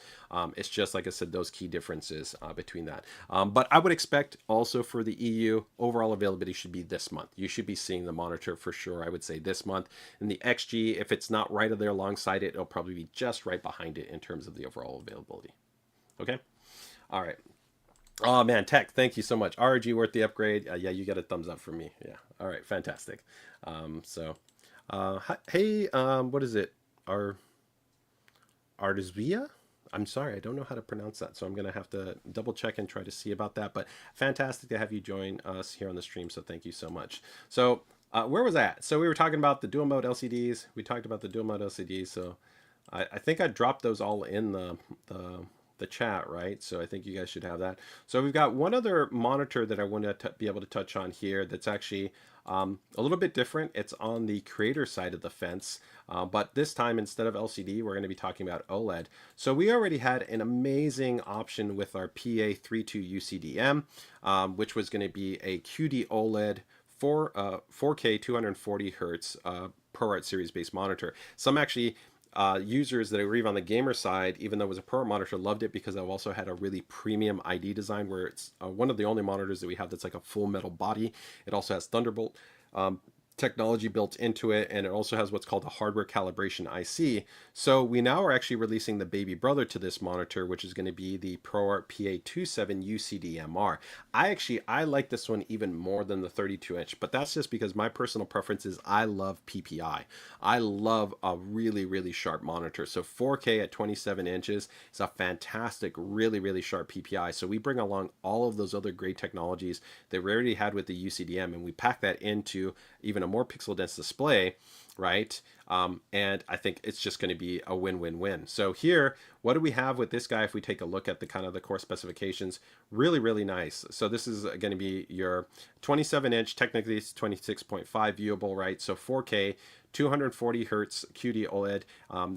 It's just, like I said, those key differences between that. But I would expect also for the EU, overall availability should be this month. You should be seeing the monitor for sure, I would say, this month. And the XG, if it's not right there alongside it, it'll probably be just right behind it in terms of the overall availability. Okay. All right. Oh man, Tech, thank you so much. ROG worth the upgrade. Yeah, you get a thumbs up from me. Yeah. All right, fantastic. Hey, what is it? Artisvia? I'm sorry, I don't know how to pronounce that, so I'm gonna have to double check and try to see about that. But fantastic to have you join us here on the stream. So thank you so much. So where was that? So we were talking about the dual mode LCDs. We talked about the dual mode LCDs. So I think I dropped those all in the chat, right? So I think you guys should have that. So we've got one other monitor that I want to be able to touch on here that's actually a little bit different. It's on the creator side of the fence, but this time instead of LCD, we're going to be talking about OLED. So we already had an amazing option with our PA27UCDM, which was going to be a QD OLED 4K 240 hertz ProArt series based monitor. Some actually users that were even on the gamer side, even though it was a ProArt monitor, loved it because I've also had a really premium ID design where it's one of the only monitors that we have that's like a full metal body. It also has Thunderbolt technology built into it, and it also has what's called a hardware calibration IC. So we now are actually releasing the baby brother to this monitor, which is going to be the ProArt PA27UCDMR. I like this one even more than the 32-inch, but that's just because my personal preference is I love PPI. I love a really, really sharp monitor. So 4K at 27 inches is a fantastic, really, really sharp PPI. So we bring along all of those other great technologies that we already had with the UCDM, and we pack that into even a more pixel dense display, right? And I think it's just going to be a win-win-win. So here, what do we have with this guy? If we take a look at the kind of the core specifications, really, really nice. So this is going to be your 27-inch, technically it's 26.5 viewable, right? So 4K, 240 hertz QD OLED.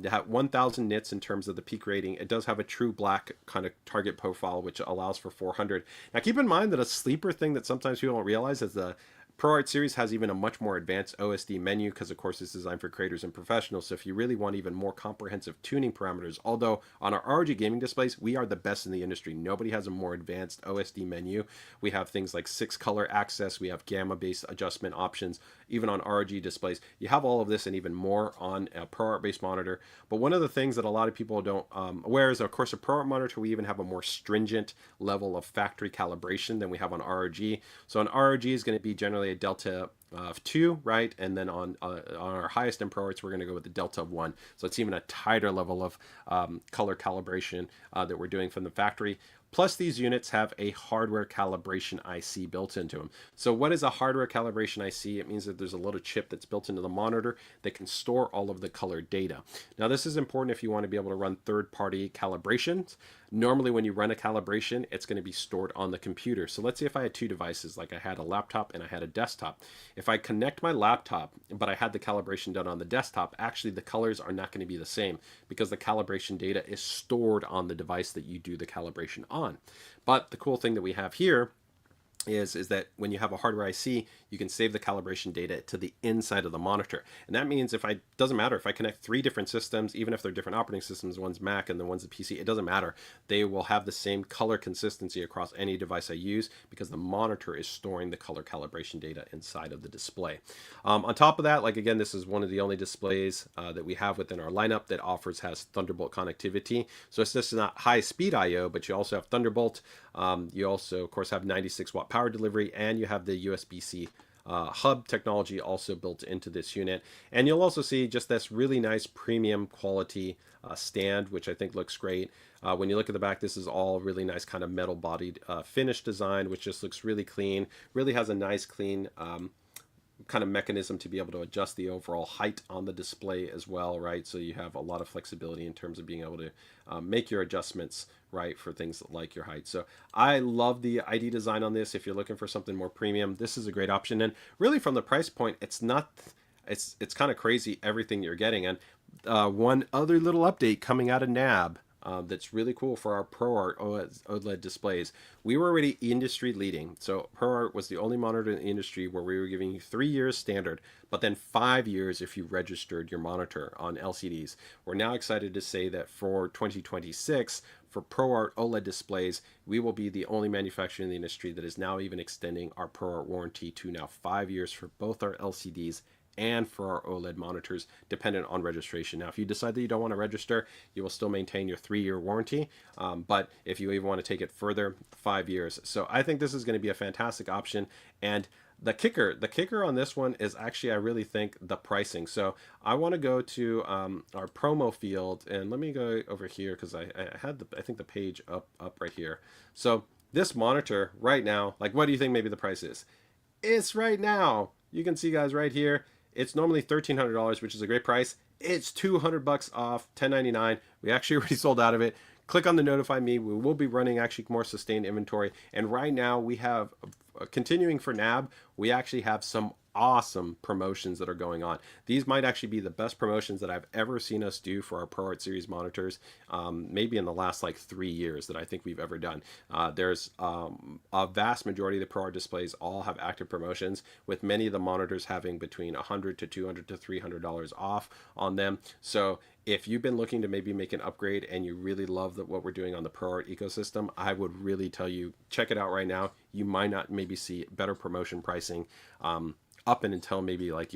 They have 1000 nits in terms of the peak rating. It does have a true black kind of target profile, which allows for 400. Now keep in mind that a sleeper thing that sometimes people don't realize is the ProArt series has even a much more advanced OSD menu because, of course, it's designed for creators and professionals. So if you really want even more comprehensive tuning parameters, although on our ROG gaming displays, we are the best in the industry. Nobody has a more advanced OSD menu. We have things like 6-color access. We have gamma-based adjustment options. even on ROG displays. You have all of this and even more on a ProArt based monitor. But one of the things that a lot of people don't aware is, of course, a ProArt monitor, we even have a more stringent level of factory calibration than we have on ROG. So on ROG is going to be generally a delta of 2, right? And then on our highest end ProArts, we're going to go with the delta of 1. So it's even a tighter level of color calibration that we're doing from the factory. Plus, these units have a hardware calibration IC built into them. So what is a hardware calibration IC? It means that there's a little chip that's built into the monitor that can store all of the color data. Now, this is important if you want to be able to run third-party calibrations. Normally, when you run a calibration, it's going to be stored on the computer. So let's say if I had two devices, like I had a laptop and I had a desktop. If I connect my laptop, but I had the calibration done on the desktop, actually the colors are not going to be the same because the calibration data is stored on the device that you do the calibration on. But the cool thing that we have here is that when you have a hardware IC, you can save the calibration data to the inside of the monitor. And that means doesn't matter if I connect 3 different systems, even if they're different operating systems, one's Mac and the one's the PC, it doesn't matter. They will have the same color consistency across any device I use because the monitor is storing the color calibration data inside of the display. On top of that, like again, this is one of the only displays that we have within our lineup that has Thunderbolt connectivity. So it's just not high speed IO, but you also have Thunderbolt. You also, of course, have 96 watt power delivery, and you have the USB-C hub technology also built into this unit. And you'll also see just this really nice premium quality stand, which I think looks great. When you look at the back, this is all really nice kind of metal bodied finish design, which just looks really clean, really has a nice clean kind of mechanism to be able to adjust the overall height on the display as well, right? So you have a lot of flexibility in terms of being able to make your adjustments, right, for things like your height. So I love the ID design on this. If you're looking for something more premium, this is a great option. And really from the price point, it's kind of crazy everything you're getting. And one other little update coming out of NAB that's really cool for our ProArt OLED displays. We were already industry leading. So ProArt was the only monitor in the industry where we were giving you 3 years standard, but then 5 years if you registered your monitor on LCDs. We're now excited to say that for 2026, for ProArt OLED displays, we will be the only manufacturer in the industry that is now even extending our ProArt warranty to now 5 years for both our LCDs and for our OLED monitors, dependent on registration. Now, if you decide that you don't want to register, you will still maintain your 3-year warranty. But if you even want to take it further, 5 years. So I think this is going to be a fantastic option. And the kicker on this one is actually, I really think, the pricing. So I want to go to our promo field, and let me go over here because I had I think the page up right here. So this monitor right now, like, what do you think maybe the price is? It's right now. You can see, guys, right here. It's normally $1,300, which is a great price. It's $200 off, $10.99. We actually already sold out of it. Click on the notify me. We will be running actually more sustained inventory. And right now we have, continuing for NAB, we actually have some awesome promotions that are going on. These might actually be the best promotions that I've ever seen us do for our ProArt series monitors, maybe in the last like 3 years that I think we've ever done. There's a vast majority of the ProArt displays all have active promotions, with many of the monitors having between $100 to $200 to $300 off on them. So if you've been looking to maybe make an upgrade and you really love what we're doing on the ProArt ecosystem, I would really tell you, check it out right now. You might not maybe see better promotion pricing up and until maybe like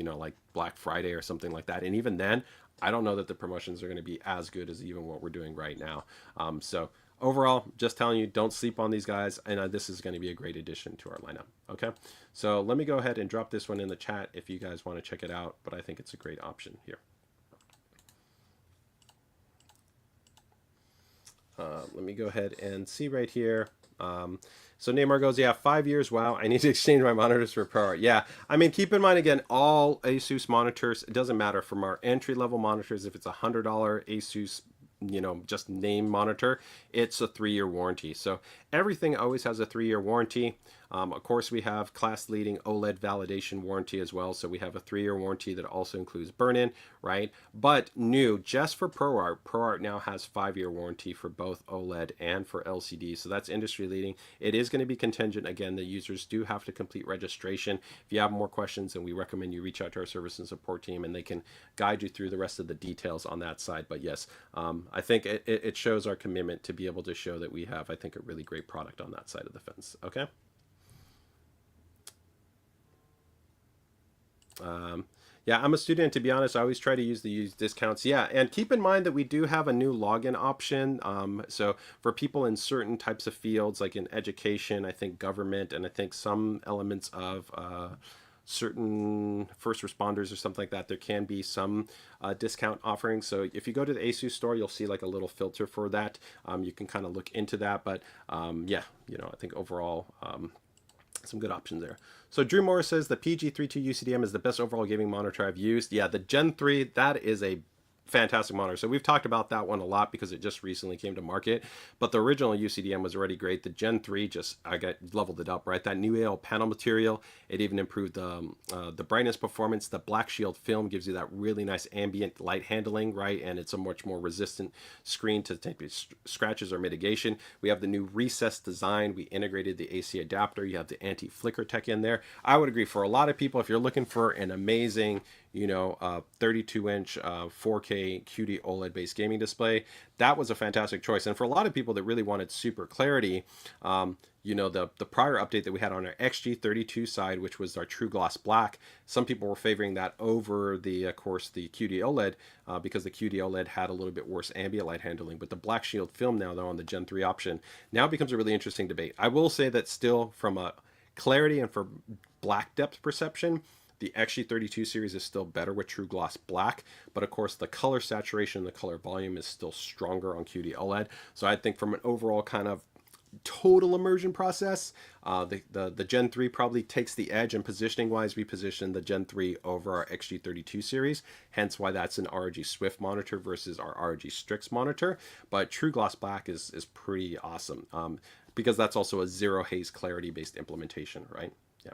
Black Friday or something like that. And even then, I don't know that the promotions are going to be as good as even what we're doing right now. So overall, just telling you, don't sleep on these guys. And this is going to be a great addition to our lineup. Okay. So let me go ahead and drop this one in the chat if you guys want to check it out. But I think it's a great option here. Let me go ahead and see right here. So Neymar goes, yeah, 5 years. Wow, I need to exchange my monitors for ProArt. Yeah, I mean, keep in mind, again, all ASUS monitors, it doesn't matter from our entry-level monitors, if it's a $100 ASUS, just name monitor, it's a 3-year warranty. So everything always has a 3-year warranty. Of course, we have class-leading OLED validation warranty as well. So we have a 3-year warranty that also includes burn-in, right? But new, just for ProArt, ProArt now has 5-year warranty for both OLED and for LCD. So that's industry-leading. It is going to be contingent. Again, the users do have to complete registration. If you have more questions, then we recommend you reach out to our service and support team, and they can guide you through the rest of the details on that side. But yes, I think it shows our commitment to be able to show that we have, I think, a really great product on that side of the fence. Okay. Um, yeah, I'm a student. To be honest, I always try to use discounts. Yeah, and keep in mind that we do have a new login option. So for people in certain types of fields, like in education, I think government, and I think some elements of certain first responders or something like that, there can be some discount offerings. So if you go to the ASUS store, you'll see like a little filter for that. You can kind of look into that. But yeah, I think overall, some good options there. So Drew Morris says the PG32UCDM is the best overall gaming monitor I've used. Yeah, the Gen 3, that is a fantastic monitor. So we've talked about that one a lot because it just recently came to market, but the original UCDM was already great. The Gen 3 I got leveled it up, right? That new AL panel material, it even improved the brightness performance. The Black Shield film gives you that really nice ambient light handling, right? And it's a much more resistant screen to take scratches or mitigation. We have the new recessed design. We integrated the AC adapter. You have the anti-flicker tech in there. I would agree, for a lot of people, if you're looking for an amazing 32-inch 4K QD OLED based gaming display, that was a fantastic choice. And for a lot of people that really wanted super clarity, the prior update that we had on our XG32 side, which was our True Gloss Black, some people were favoring that over the, of course, the QD OLED because the QD OLED had a little bit worse ambient light handling. But the Black Shield film now, though, on the Gen 3 option, now becomes a really interesting debate. I will say that still, from a clarity and for black depth perception, the XG32 series is still better with True Gloss Black, but of course the color saturation, the color volume is still stronger on QD OLED. So I think from an overall kind of total immersion process, the Gen 3 probably takes the edge, and positioning wise, we position the Gen 3 over our XG32 series, hence why that's an ROG Swift monitor versus our ROG Strix monitor. But True Gloss Black is pretty awesome because that's also a zero haze clarity based implementation, right? Yeah.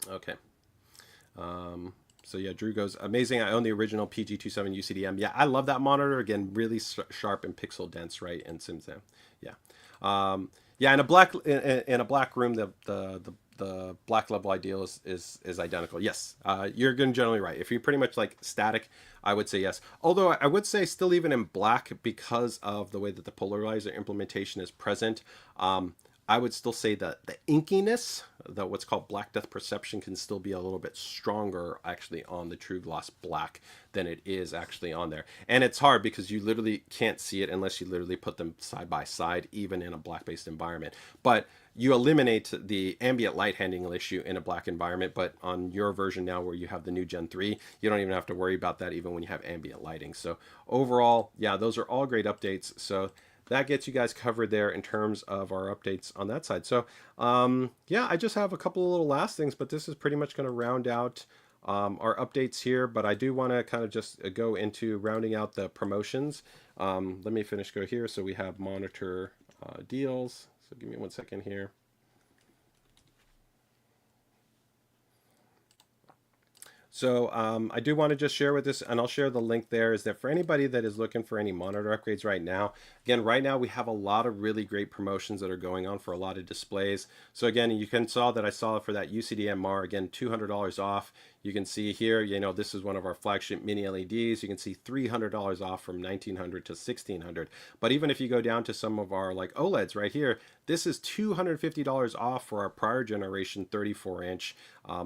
Okay. So yeah, Drew goes, amazing. I own the original PG27UCDM. Yeah, I love that monitor. Again, really sharp and pixel dense, right? And SimSam. Yeah. Yeah, in a black room, the black level ideal is identical. Yes, you're going generally right. If you're pretty much like static, I would say yes. Although I would say still even in black, because of the way that the polarizer implementation is present, I would still say that the inkiness, what's called black depth perception, can still be a little bit stronger actually on the True Gloss Black than it is actually on there. And it's hard because you literally can't see it unless you literally put them side by side, even in a black-based environment. But you eliminate the ambient light handling issue in a black environment, but on your version now where you have the new Gen 3, you don't even have to worry about that even when you have ambient lighting. So overall, yeah, those are all great updates. So that gets you guys covered there in terms of our updates on that side. So yeah, I just have a couple of little last things, but this is pretty much going to round out our updates here. But I do want to kind of just go into rounding out the promotions. Let me go here. So we have monitor deals. So give me 1 second here. So I do want to just share with this, and I'll share the link there, is that for anybody that is looking for any monitor upgrades right now, again, right now we have a lot of really great promotions that are going on for a lot of displays. So again, you can saw that I saw for that UCDMR, again, $200 off. You can see here, this is one of our flagship mini LEDs. You can see $300 off from $1,900 to $1,600. But even if you go down to some of our like OLEDs right here, this is $250 off for our prior generation 34-inch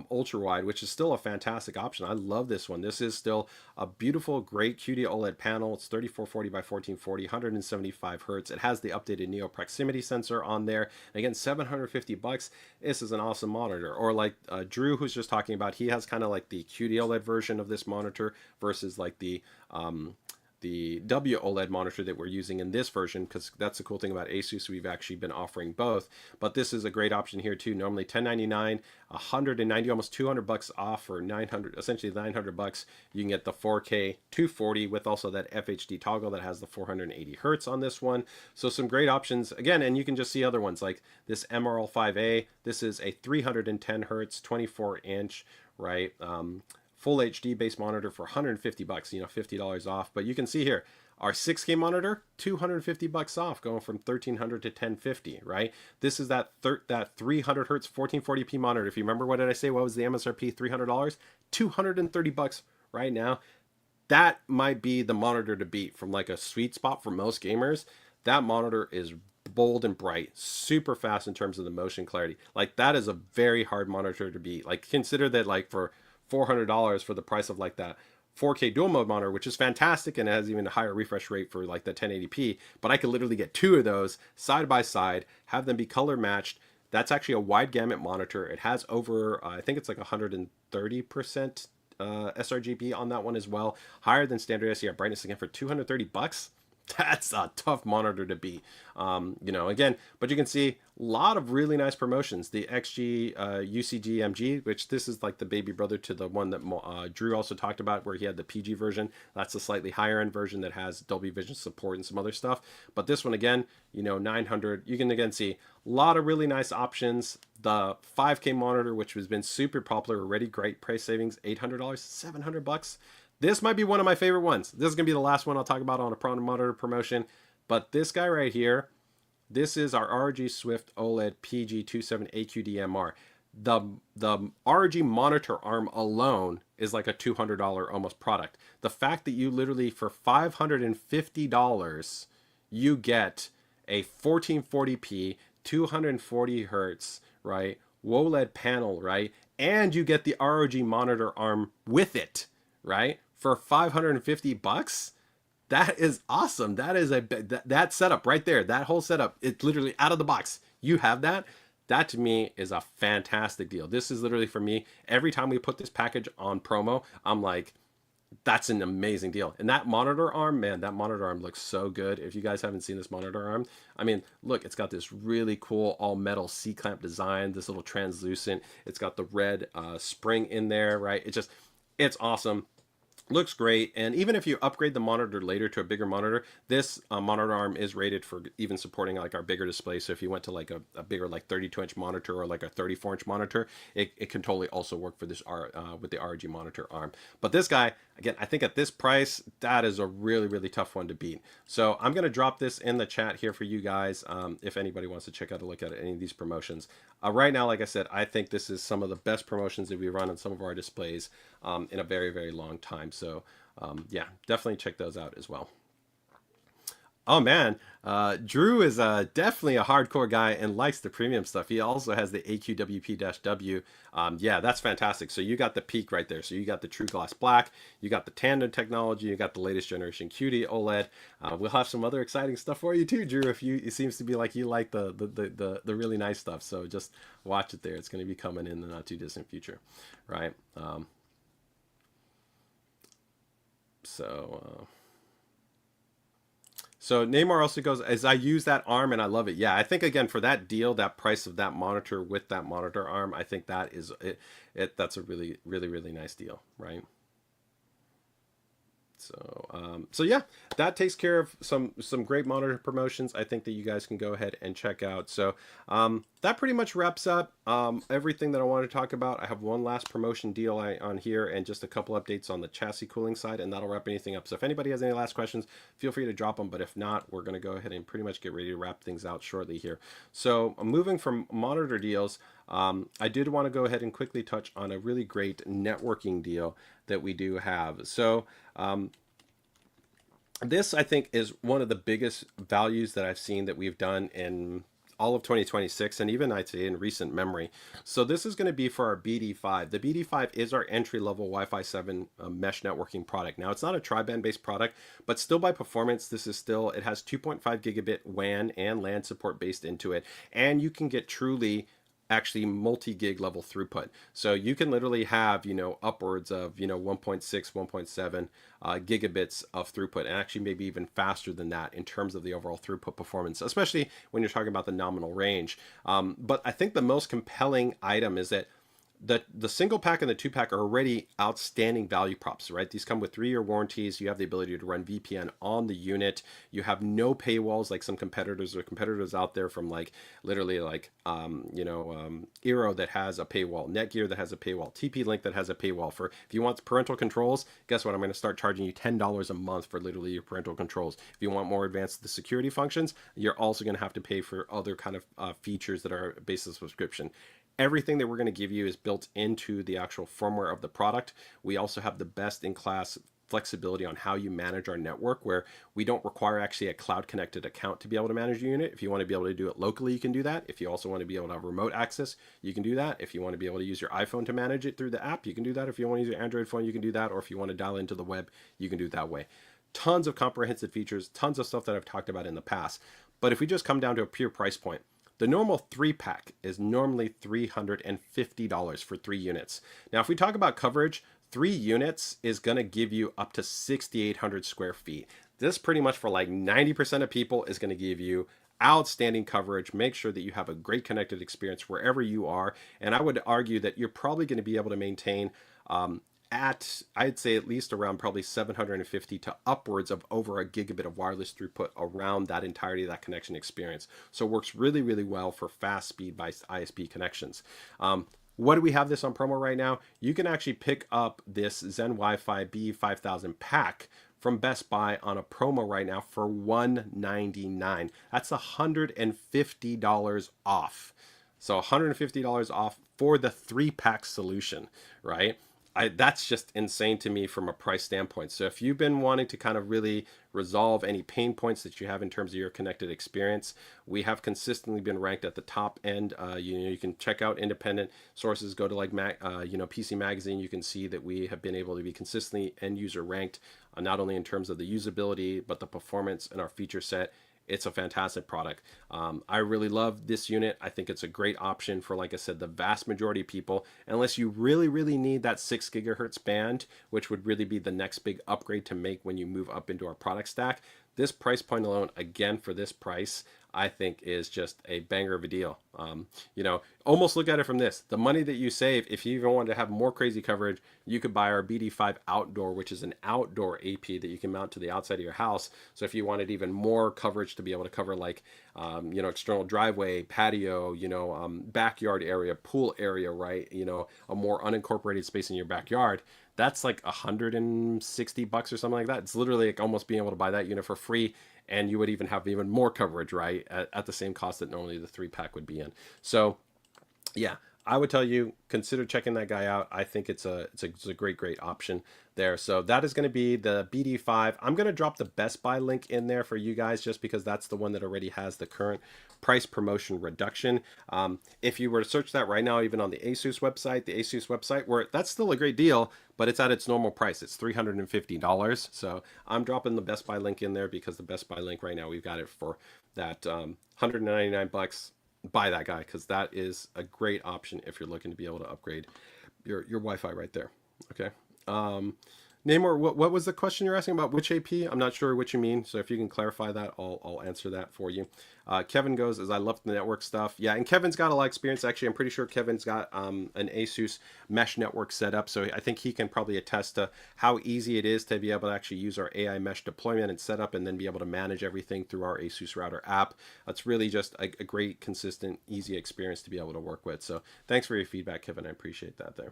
ultra wide, which is still a fantastic option. I love this one. This is still a beautiful, great QD OLED panel. It's 3440 by 1440, 175 hertz. It has the updated Neo proximity sensor on there. And again, $750. This is an awesome monitor. Or like Drew, who's just talking about, he has kind of like the QD OLED version of this monitor versus like the WOLED monitor that we're using in this version, because that's the cool thing about ASUS. We've actually been offering both, but this is a great option here too. Normally $1099, $190, almost $200 off for 900, essentially $900. You can get the 4K 240 with also that FHD toggle that has the 480 hertz on this one. So some great options again, and you can just see other ones like this MRL5A. This is a 310 hertz, 24-inch, right? Full HD base monitor for $150, $50 off. But you can see here, our 6K monitor, $250 off, going from $1,300 to $1,050, right? This is that 300 hertz 1440p monitor. If you remember, what did I say? What was the MSRP? $300, $230 right now. That might be the monitor to beat from like a sweet spot for most gamers. That monitor is bold and bright, super fast in terms of the motion clarity. Like that is a very hard monitor to beat. Like consider that like for $400 for the price of like that 4K dual mode monitor, which is fantastic and it has even a higher refresh rate for like the 1080p. But I could literally get two of those side by side, have them be color matched. That's actually a wide gamut monitor. It has over, I think it's like 130% sRGB on that one as well, higher than standard SDR brightness, again for $230. That's a tough monitor to beat. Again, but you can see a lot of really nice promotions. The XG27UCGR, which this is like the baby brother to the one that Drew also talked about, where he had the PG version. That's a slightly higher end version that has Dolby Vision support and some other stuff. But this one again, 900. You can again see a lot of really nice options. The 5K monitor, which has been super popular already, great price savings, $800, $700. This might be one of my favorite ones. This is going to be the last one I'll talk about on a ProArt monitor promotion. But this guy right here, this is our ROG Swift OLED PA27UCDMR. The ROG monitor arm alone is like a $200 almost product. The fact that you literally, for $550, you get a 1440p, 240 hertz, right, OLED panel, right, and you get the ROG monitor arm with it, right, for $550. That is awesome. That is that setup right there, that whole setup, it's literally out of the box. You have that. That to me is a fantastic deal. This is literally, for me, every time we put this package on promo, I'm like, that's an amazing deal. And that monitor arm, man, that monitor arm looks so good. If you guys haven't seen this monitor arm, I mean, look, it's got this really cool all metal C-clamp design, this little translucent. It's got the red spring in there, right? It's awesome. Looks great. And even if you upgrade the monitor later to a bigger monitor, this monitor arm is rated for even supporting like our bigger display. So if you went to like a bigger like 32-inch monitor or like a 34-inch monitor, it can totally also work for this with the ROG monitor arm. But this guy, again, I think at this price, that is a really, really tough one to beat. So I'm going to drop this in the chat here for you guys if anybody wants to check out a look at any of these promotions. Right now, like I said, I think this is some of the best promotions that we run on some of our displays in a very, very long time. So yeah, definitely check those out as well. Oh man, Drew is definitely a hardcore guy and likes the premium stuff. He also has the AQWP-W. Yeah, that's fantastic. So you got the peak right there. So you got the True Gloss Black, you got the tandem technology, you got the latest generation QD OLED. We'll have some other exciting stuff for you too, Drew. It seems to be like you like the really nice stuff. So just watch it there. It's going to be coming in the not too distant future, right? So Neymar also goes, as I use that arm and I love it. Yeah, I think again for that deal, that price of that monitor with that monitor arm, I think that is that's a really, really, really nice deal, right? So yeah, that takes care of some great monitor promotions. I think that you guys can go ahead and check out. So that pretty much wraps up everything that I wanted to talk about. I have one last promotion deal on here and just a couple updates on the chassis cooling side, and that'll wrap anything up. So if anybody has any last questions, feel free to drop them. But if not, we're going to go ahead and pretty much get ready to wrap things out shortly here. So moving from monitor deals, I did want to go ahead and quickly touch on a really great networking deal that we do have. So this, I think, is one of the biggest values that I've seen that we've done in all of 2026 and even I'd say in recent memory. So this is going to be for our BD5. The BD5 is our entry-level Wi-Fi 7 mesh networking product. Now, it's not a tri-band based product, but still by performance, this is still, it has 2.5 gigabit WAN and LAN support based into it. And you can get truly actually multi-gig level throughput. So you can literally have, upwards of, 1.6, 1.7 gigabits of throughput, and actually maybe even faster than that in terms of the overall throughput performance, especially when you're talking about the nominal range. But I think the most compelling item is that the single pack and the two pack are already outstanding value props, right? These come with 3-year warranties. You have the ability to run VPN on the unit. You have no paywalls like some competitors out there from like literally like Eero that has a paywall, Netgear that has a paywall, TP-Link that has a paywall. For if you want parental controls, guess what? I'm going to start charging you $10 a month for literally your parental controls. If you want more advanced the security functions, you're also going to have to pay for other kind of features that are based on subscription. Everything that we're going to give you is built into the actual firmware of the product. We also have the best in class flexibility on how you manage our network, where we don't require actually a cloud connected account to be able to manage your unit. If you want to be able to do it locally, you can do that. If you also want to be able to have remote access, you can do that. If you want to be able to use your iPhone to manage it through the app, you can do that. If you want to use your Android phone, you can do that. Or if you want to dial into the web, you can do it that way. Tons of comprehensive features, tons of stuff that I've talked about in the past. But if we just come down to a pure price point, the normal 3-pack is normally $350 for 3 units. Now, if we talk about coverage, 3 units is going to give you up to 6,800 square feet. This pretty much for like 90% of people is going to give you outstanding coverage. Make sure that you have a great connected experience wherever you are. And I would argue that you're probably going to be able to maintain I'd say at least around probably 750 to upwards of over a gigabit of wireless throughput around that entirety of that connection experience. So it works really, really well for fast speed by ISP connections. What do we have this on promo right now? You can actually pick up this ZenWiFi BE5000 pack from Best Buy on a promo right now for $199. That's $150 off. So $150 off for the 3-pack solution, right? That's just insane to me from a price standpoint. So if you've been wanting to kind of really resolve any pain points that you have in terms of your connected experience, we have consistently been ranked at the top end. You can check out independent sources, go to like PC Magazine. You can see that we have been able to be consistently end user ranked, not only in terms of the usability, but the performance and our feature set. It's a fantastic product. I really love this unit. I think it's a great option for, like I said, the vast majority of people, unless you really, really need that 6 gigahertz band, which would really be the next big upgrade to make when you move up into our product stack. This price point alone, again, for this price, I think is just a banger of a deal. Almost look at it from this. The money that you save, if you even want to have more crazy coverage, you could buy our BD5 Outdoor, which is an outdoor AP that you can mount to the outside of your house. So if you wanted even more coverage to be able to cover like, external driveway, patio, backyard area, pool area, right? A more unincorporated space in your backyard, that's like $160 or something like that. It's literally like almost being able to buy that unit for free, and you would even have even more coverage, right, at the same cost that normally the 3-pack would be in. So yeah, I would tell you, consider checking that guy out. I think it's a great option there. So that is going to be the BD5. I'm going to drop the Best Buy link in there for you guys, just because that's the one that already has the current price promotion reduction. If you were to search that right now, even on the ASUS website, where that's still a great deal, but it's at its normal price. It's $350. So I'm dropping the Best Buy link in there because the Best Buy link right now, we've got it for that $199. Buy that guy, because that is a great option if you're looking to be able to upgrade your Wi-Fi right there. Okay. Namor, what was the question you're asking about? Which AP? I'm not sure what you mean. So if you can clarify that, I'll answer that for you. Kevin goes, I love the network stuff. Yeah, and Kevin's got a lot of experience. Actually, I'm pretty sure Kevin's got an ASUS mesh network set up. So I think he can probably attest to how easy it is to be able to actually use our AI mesh deployment and setup, and then be able to manage everything through our ASUS router app. It's really just a great, consistent, easy experience to be able to work with. So thanks for your feedback, Kevin. I appreciate that there.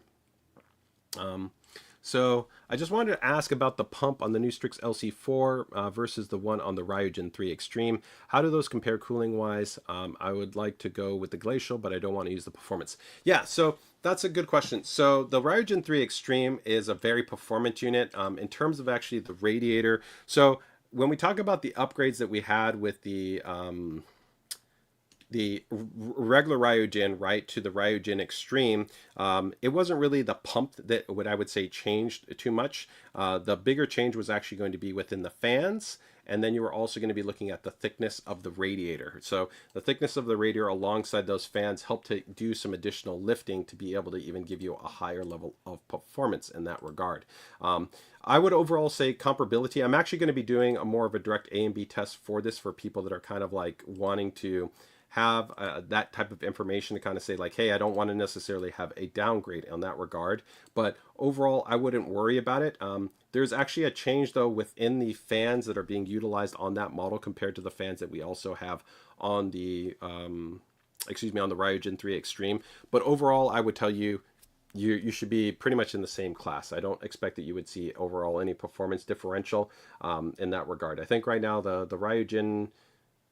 So I just wanted to ask about the pump on the new STRIX LC4 versus the one on the Ryogen 3 Extreme. How do those compare cooling wise? I would like to go with the Glacial, but I don't want to use the performance. Yeah, so that's a good question. So the Ryogen 3 Extreme is a very performant unit in terms of actually the radiator. So when we talk about the upgrades that we had with the regular Ryogen, right, to the Ryogen Extreme, it wasn't really the pump that what I would say changed too much. The bigger change was actually going to be within the fans, and then you were also going to be looking at the thickness of the radiator. So the thickness of the radiator alongside those fans helped to do some additional lifting to be able to even give you a higher level of performance in that regard. I would overall say comparability. I'm actually going to be doing a more of a direct A and B test for this, for people that are kind of like wanting to have that type of information to kind of say like, hey, I don't want to necessarily have a downgrade on that regard, but overall I wouldn't worry about it. There's actually a change though within the fans that are being utilized on that model compared to the fans that we also have on the on the Ryogen 3 Extreme. But overall, I would tell you, you should be pretty much in the same class. I don't expect that you would see overall any performance differential in that regard. I think right now the Ryogen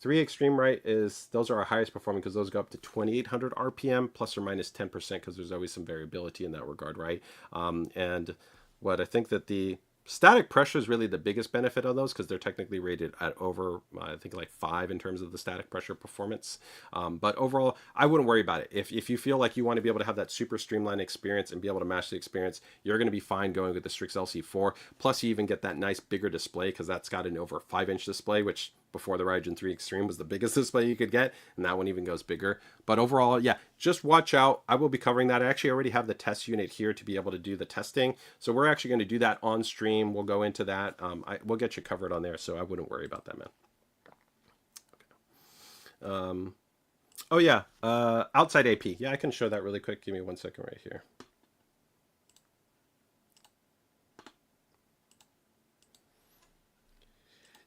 3 Extreme, right, those are our highest performing, because those go up to 2800 RPM plus or minus 10%, because there's always some variability in that regard, right? And what I think that the Static pressure is really the biggest benefit of those because they're technically rated at over, I think, like 5 in terms of the static pressure performance. But overall, I wouldn't worry about it. If you feel like you want to be able to have that super streamlined experience and be able to match the experience, you're going to be fine going with the Strix LC4. Plus, you even get that nice bigger display because that's got an over 5-inch display, which before the Ryzen 3 Extreme was the biggest display you could get, and that one even goes bigger. But overall, yeah, just watch out. I will be covering that. I actually already have the test unit here to be able to do the testing. So we're actually going to do that on stream. We'll go into that. We'll get you covered on there, so I wouldn't worry about that, man. Okay. Oh, yeah, outside AP. Yeah, I can show that really quick. Give me 1 second right here.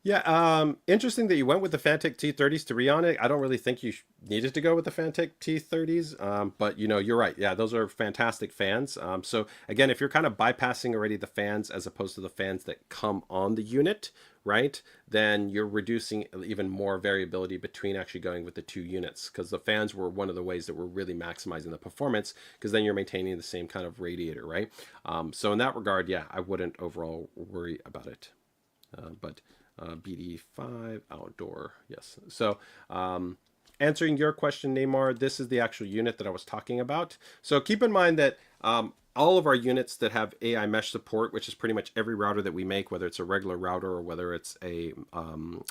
Yeah, interesting that you went with the Fantech T30s to re-on it. I don't really think you needed to go with the Fantech T30s, but you're right. Yeah, those are fantastic fans. So again, if you're kind of bypassing already the fans as opposed to the fans that come on the unit, right, then you're reducing even more variability between actually going with the two units, because the fans were one of the ways that we're really maximizing the performance, because then you're maintaining the same kind of radiator, right? So in that regard, yeah, I wouldn't overall worry about it. But BD5 outdoor, yes. So answering your question, Neymar, this is the actual unit that I was talking about. So keep in mind that all of our units that have AI mesh support, which is pretty much every router that we make, whether it's a regular router or whether it's a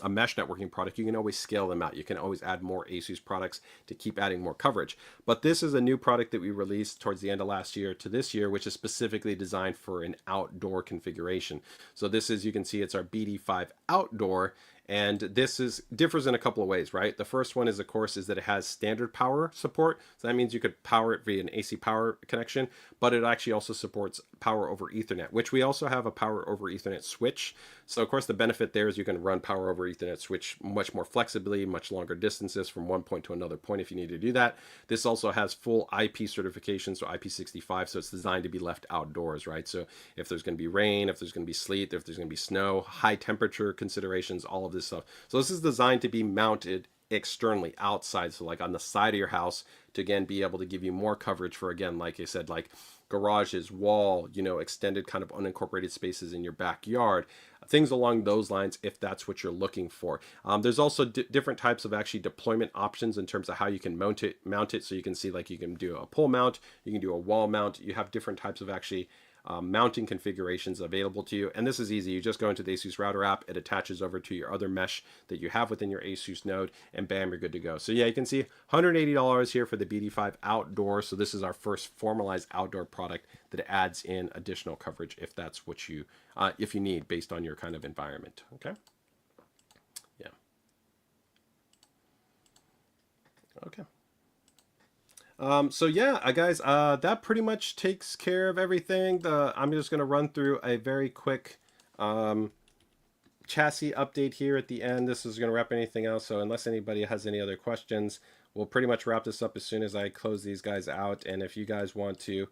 mesh networking product, you can always scale them out. You can always add more ASUS products to keep adding more coverage. But this is a new product that we released towards the end of last year to this year, which is specifically designed for an outdoor configuration. So this is, you can see it's our BD5 outdoor. And this differs in a couple of ways, right? The first one is, of course, is that it has standard power support. So that means you could power it via an AC power connection, but it actually also supports power over Ethernet, which we also have a power over Ethernet switch. So of course, the benefit there is you can run power over Ethernet switch much more flexibly, much longer distances from one point to another point if you need to do that. This also has full IP certification, so IP65, so it's designed to be left outdoors, right? So if there's going to be rain, if there's going to be sleet, if there's going to be snow, high temperature considerations, all of this stuff. So this is designed to be mounted externally outside, so like on the side of your house, to again be able to give you more coverage for, again, like I said, like garages, wall, extended kind of unincorporated spaces in your backyard, things along those lines, if that's what you're looking for. There's also different types of actually deployment options in terms of how you can mount it. So you can see, like, you can do a pole mount, you can do a wall mount. You have different types of actually mounting configurations available to you. And this is easy. You just go into the ASUS router app, it attaches over to your other mesh that you have within your ASUS node, and bam, you're good to go. So yeah, you can see $180 here for the BD5 outdoor. So this is our first formalized outdoor product that adds in additional coverage if that's what you if you need based on your kind of environment. Okay. Yeah. Okay. So yeah, guys, that pretty much takes care of everything. I'm just going to run through a very quick chassis update here at the end. This is going to wrap anything else. So unless anybody has any other questions, we'll pretty much wrap this up as soon as I close these guys out. And if you guys want to,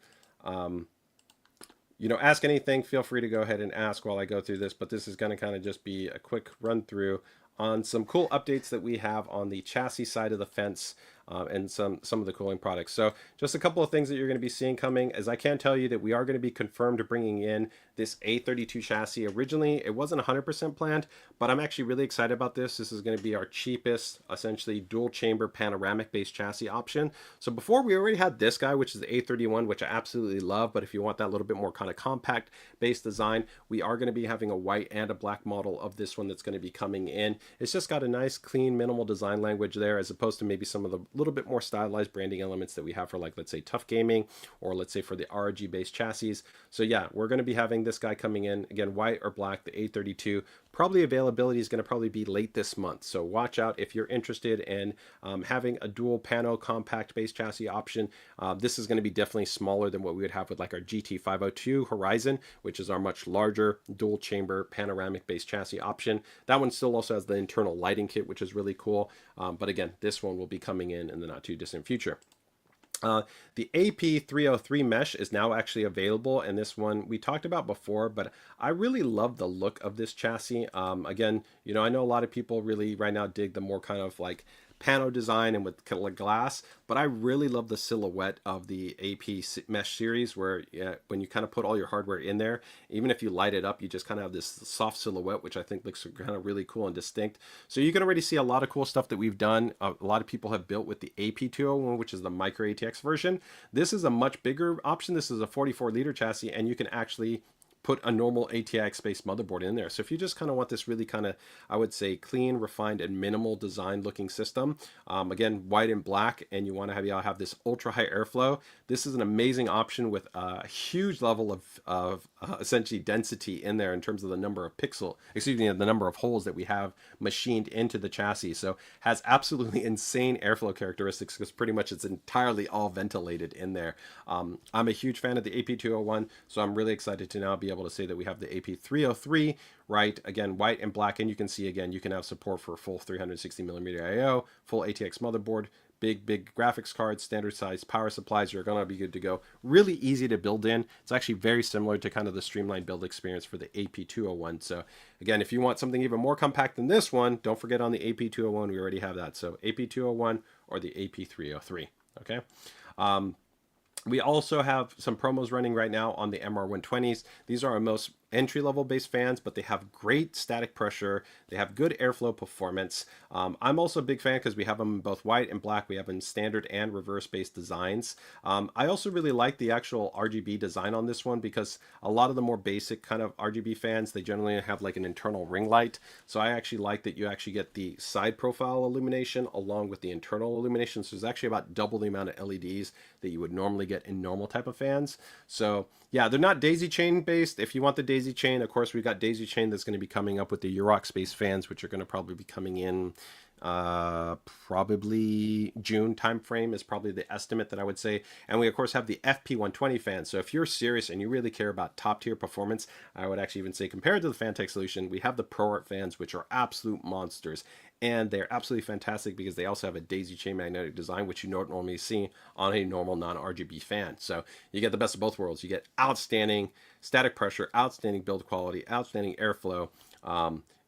ask anything, feel free to go ahead and ask while I go through this. But this is going to kind of just be a quick run through on some cool updates that we have on the chassis side of the fence. And some of the cooling products. So just a couple of things that you're going to be seeing coming, as I can tell you that we are going to be confirmed bringing in this A32 chassis. Originally, it wasn't 100% planned, but I'm actually really excited about this. This is going to be our cheapest, essentially dual chamber panoramic based chassis option. So before, we already had this guy, which is the A31, which I absolutely love. But if you want that little bit more kind of compact based design, we are going to be having a white and a black model of this one that's going to be coming in. It's just got a nice, clean, minimal design language there, as opposed to maybe some of the little bit more stylized branding elements that we have for, like, let's say tough gaming, or let's say for the ROG based chassis. So yeah, we're going to be having this guy coming in, again, white or black, the A32. Probably availability is going to probably be late this month. So watch out if you're interested in having a dual panel compact based chassis option. This is going to be definitely smaller than what we would have with like our GT502 Horizon, which is our much larger dual chamber panoramic based chassis option. That one still also has the internal lighting kit, which is really cool. But again, this one will be coming in the not too distant future. The AP303 mesh is now actually available, and this one we talked about before, but I really love the look of this chassis. Again, I know a lot of people really right now dig the more kind of like pano design and with kind of glass, but I really love the silhouette of the AP mesh series where when you kind of put all your hardware in there, even if you light it up, you just kind of have this soft silhouette, which I think looks kind of really cool and distinct. So you can already see a lot of cool stuff that we've done. A lot of people have built with the AP201, which is the micro ATX version. This is a much bigger option. This is a 44-liter chassis, and you can actually put a normal ATX based motherboard in there. So if you just kind of want this really kind of, I would say, clean, refined, and minimal design looking system, again, white and black, and you want to have this ultra high airflow, this is an amazing option with a huge level of essentially density in there in terms of the number of the number of holes that we have machined into the chassis. So has absolutely insane airflow characteristics because pretty much it's entirely all ventilated in there. I'm a huge fan of the AP201, so I'm really excited to now be able to say that we have the AP303, right? Again, white and black, and you can see again, you can have support for full 360mm I/O, full ATX motherboard, big graphics cards, standard size power supplies. You're gonna be good to go. Really easy to build in. It's actually very similar to kind of the streamlined build experience for the AP201. So again, if you want something even more compact than this one, don't forget on the AP201, we already have that. So AP201 or the AP303, okay? We also have some promos running right now on the MR120s. These are our most entry-level based fans, but they have great static pressure. They have good airflow performance. I'm also a big fan because we have them in both white and black. We have them in standard and reverse based designs. I also really like the actual RGB design on this one because a lot of the more basic kind of RGB fans, they generally have like an internal ring light. So I actually like that you actually get the side profile illumination along with the internal illumination. So there's actually about double the amount of LEDs that you would normally get in normal type of fans. So yeah, they're not daisy chain based. If you want the daisy chain, of course, we've got daisy chain that's going to be coming up with the Eurox space fans, which are going to probably be coming in probably June timeframe is probably the estimate that I would say. And we of course have the FP120 fans. So if you're serious and you really care about top tier performance, I would actually even say compared to the Fantech solution, we have the ProArt fans, which are absolute monsters. And they're absolutely fantastic because they also have a daisy chain magnetic design, which you don't normally see on a normal non-RGB fan. So you get the best of both worlds. You get outstanding static pressure, outstanding build quality, outstanding airflow,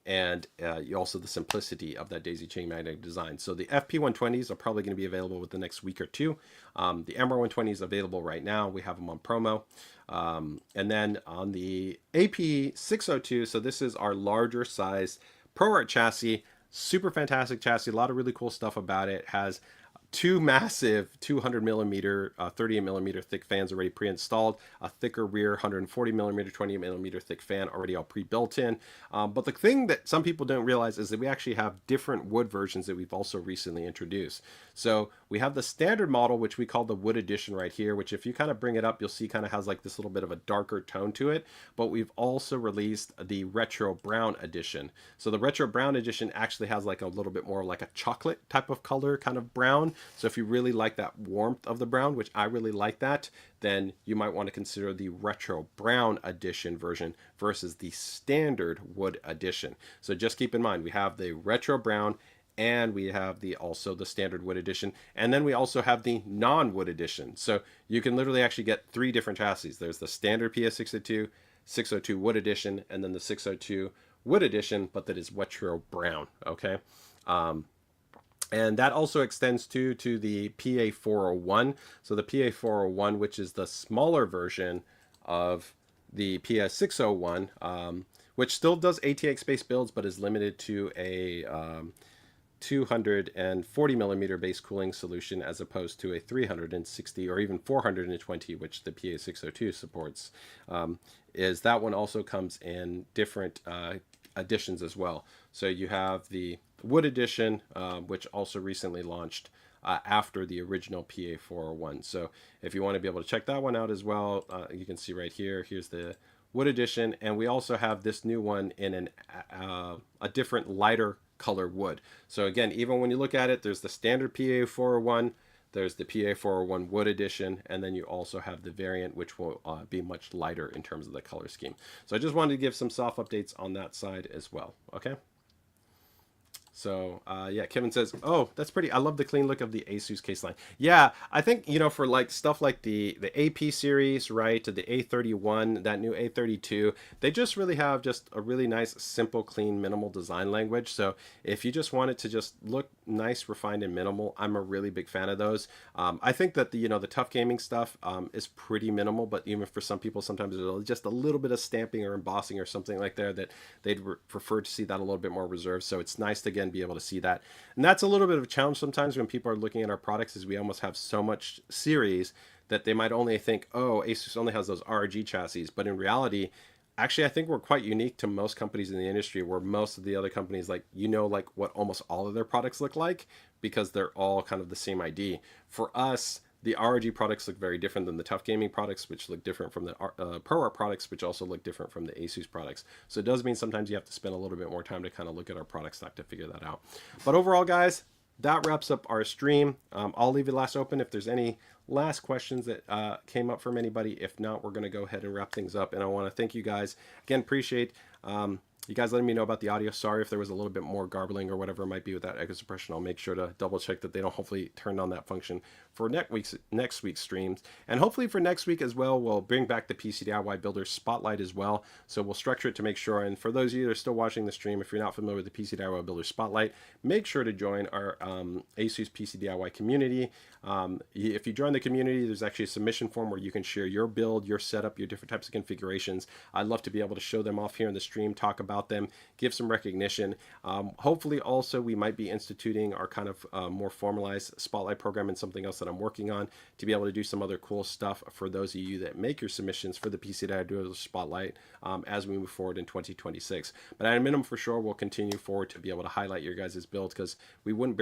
and you also the simplicity of that daisy chain magnetic design. So the FP120s are probably going to be available within the next week or two. The MR120 is available right now. We have them on promo. And then on the AP602, so this is our larger size ProArt chassis. Super fantastic chassis, a lot of really cool stuff about it. Has two massive 200mm, 38mm thick fans already pre-installed, a thicker rear 140mm, 20mm thick fan already all pre-built in. But the thing that some people don't realize is that we actually have different wood versions that we've also recently introduced. So we have the standard model, which we call the wood edition right here, which if you kind of bring it up, you'll see kind of has like this little bit of a darker tone to it. But we've also released the retro brown edition. So the retro brown edition actually has like a little bit more like a chocolate type of color kind of brown. So if you really like that warmth of the brown, which I really like that, then you might want to consider the retro brown edition version versus the standard wood edition. So just keep in mind, we have the retro brown and we have also the standard wood edition, and then we also have the non-wood edition. So you can literally actually get three different chassis. There's the standard PS602, 602 wood edition, and then the 602 wood edition, but that is retro brown. Okay. And that also extends to the PA401. So the PA401, which is the smaller version of the PS601, which still does ATX-based builds, but is limited to a 240mm base cooling solution as opposed to a 360 or even 420, which the PA602 supports. Is that one also comes in different editions as well. So you have the wood edition, which also recently launched after the original PA401. So if you want to be able to check that one out as well, you can see right here, here's the wood edition. And we also have this new one in a different lighter color wood. So again, even when you look at it, there's the standard PA401, there's the PA401 wood edition, and then you also have the variant, which will be much lighter in terms of the color scheme. So I just wanted to give some soft updates on that side as well. Okay. So yeah, Kevin says, "Oh, that's pretty. I love the clean look of the ASUS case line." Yeah, I think for like stuff like the AP series, right, to the A31, that new A32, they just really have just a really nice, simple, clean, minimal design language. So if you just want it to just look nice, refined, and minimal, I'm a really big fan of those. I think that the tough gaming stuff is pretty minimal, but even for some people, sometimes there's just a little bit of stamping or embossing or something like there that they'd prefer to see that a little bit more reserved. So it's nice to again be able to see that, and that's a little bit of a challenge sometimes when people are looking at our products, is we almost have so much series that they might only think, oh, ASUS only has those ROG chassis, but in reality, actually I think we're quite unique to most companies in the industry, where most of the other companies, like like what almost all of their products look like, because they're all kind of the same ID. For us, the ROG products look very different than the tough gaming products, which look different from the ProArt products, which also look different from the ASUS products. So it does mean sometimes you have to spend a little bit more time to kind of look at our product stock to figure that out. But overall, guys, that wraps up our stream. I'll leave it last open if there's any last questions that came up from anybody. If not, we're going to go ahead and wrap things up. And I want to thank you guys again. Appreciate you guys letting me know about the audio. Sorry if there was a little bit more garbling or whatever it might be with that echo suppression. I'll make sure to double check that they don't hopefully turn on that function for next week's streams. And hopefully for next week as well, we'll bring back the PCDIY Builder Spotlight as well. So we'll structure it to make sure. And for those of you that are still watching the stream, if you're not familiar with the PCDIY Builder Spotlight, make sure to join our ASUS PCDIY community. If you join the community, there's actually a submission form where you can share your build, your setup, your different types of configurations. I'd love to be able to show them off here in the stream, talk about them, give some recognition. Hopefully also we might be instituting our kind of more formalized Spotlight program, and something else that I'm working on to be able to do some other cool stuff for those of you that make your submissions for the PCDIY Spotlight as we move forward in 2026. But at a minimum, for sure, we'll continue forward to be able to highlight your guys' builds, because we wouldn't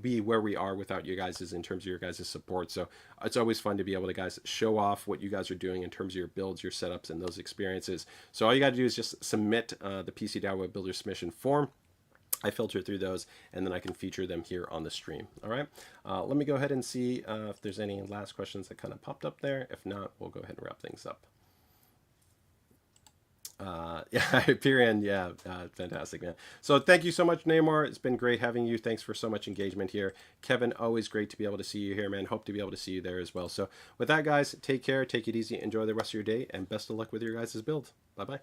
be where we are without you guys in terms of your guys' support. So it's always fun to be able to guys show off what you guys are doing in terms of your builds, your setups, and those experiences. So all you got to do is just submit the PCDIY Builder submission form. I filter through those, and then I can feature them here on the stream. All right. Let me go ahead and see if there's any last questions that kind of popped up there. If not, we'll go ahead and wrap things up. Yeah, Pyrian, yeah, fantastic, man. So thank you so much, Neymar. It's been great having you. Thanks for so much engagement here. Kevin, always great to be able to see you here, man. Hope to be able to see you there as well. So with that, guys, take care, take it easy, enjoy the rest of your day, and best of luck with your guys' build. Bye-bye.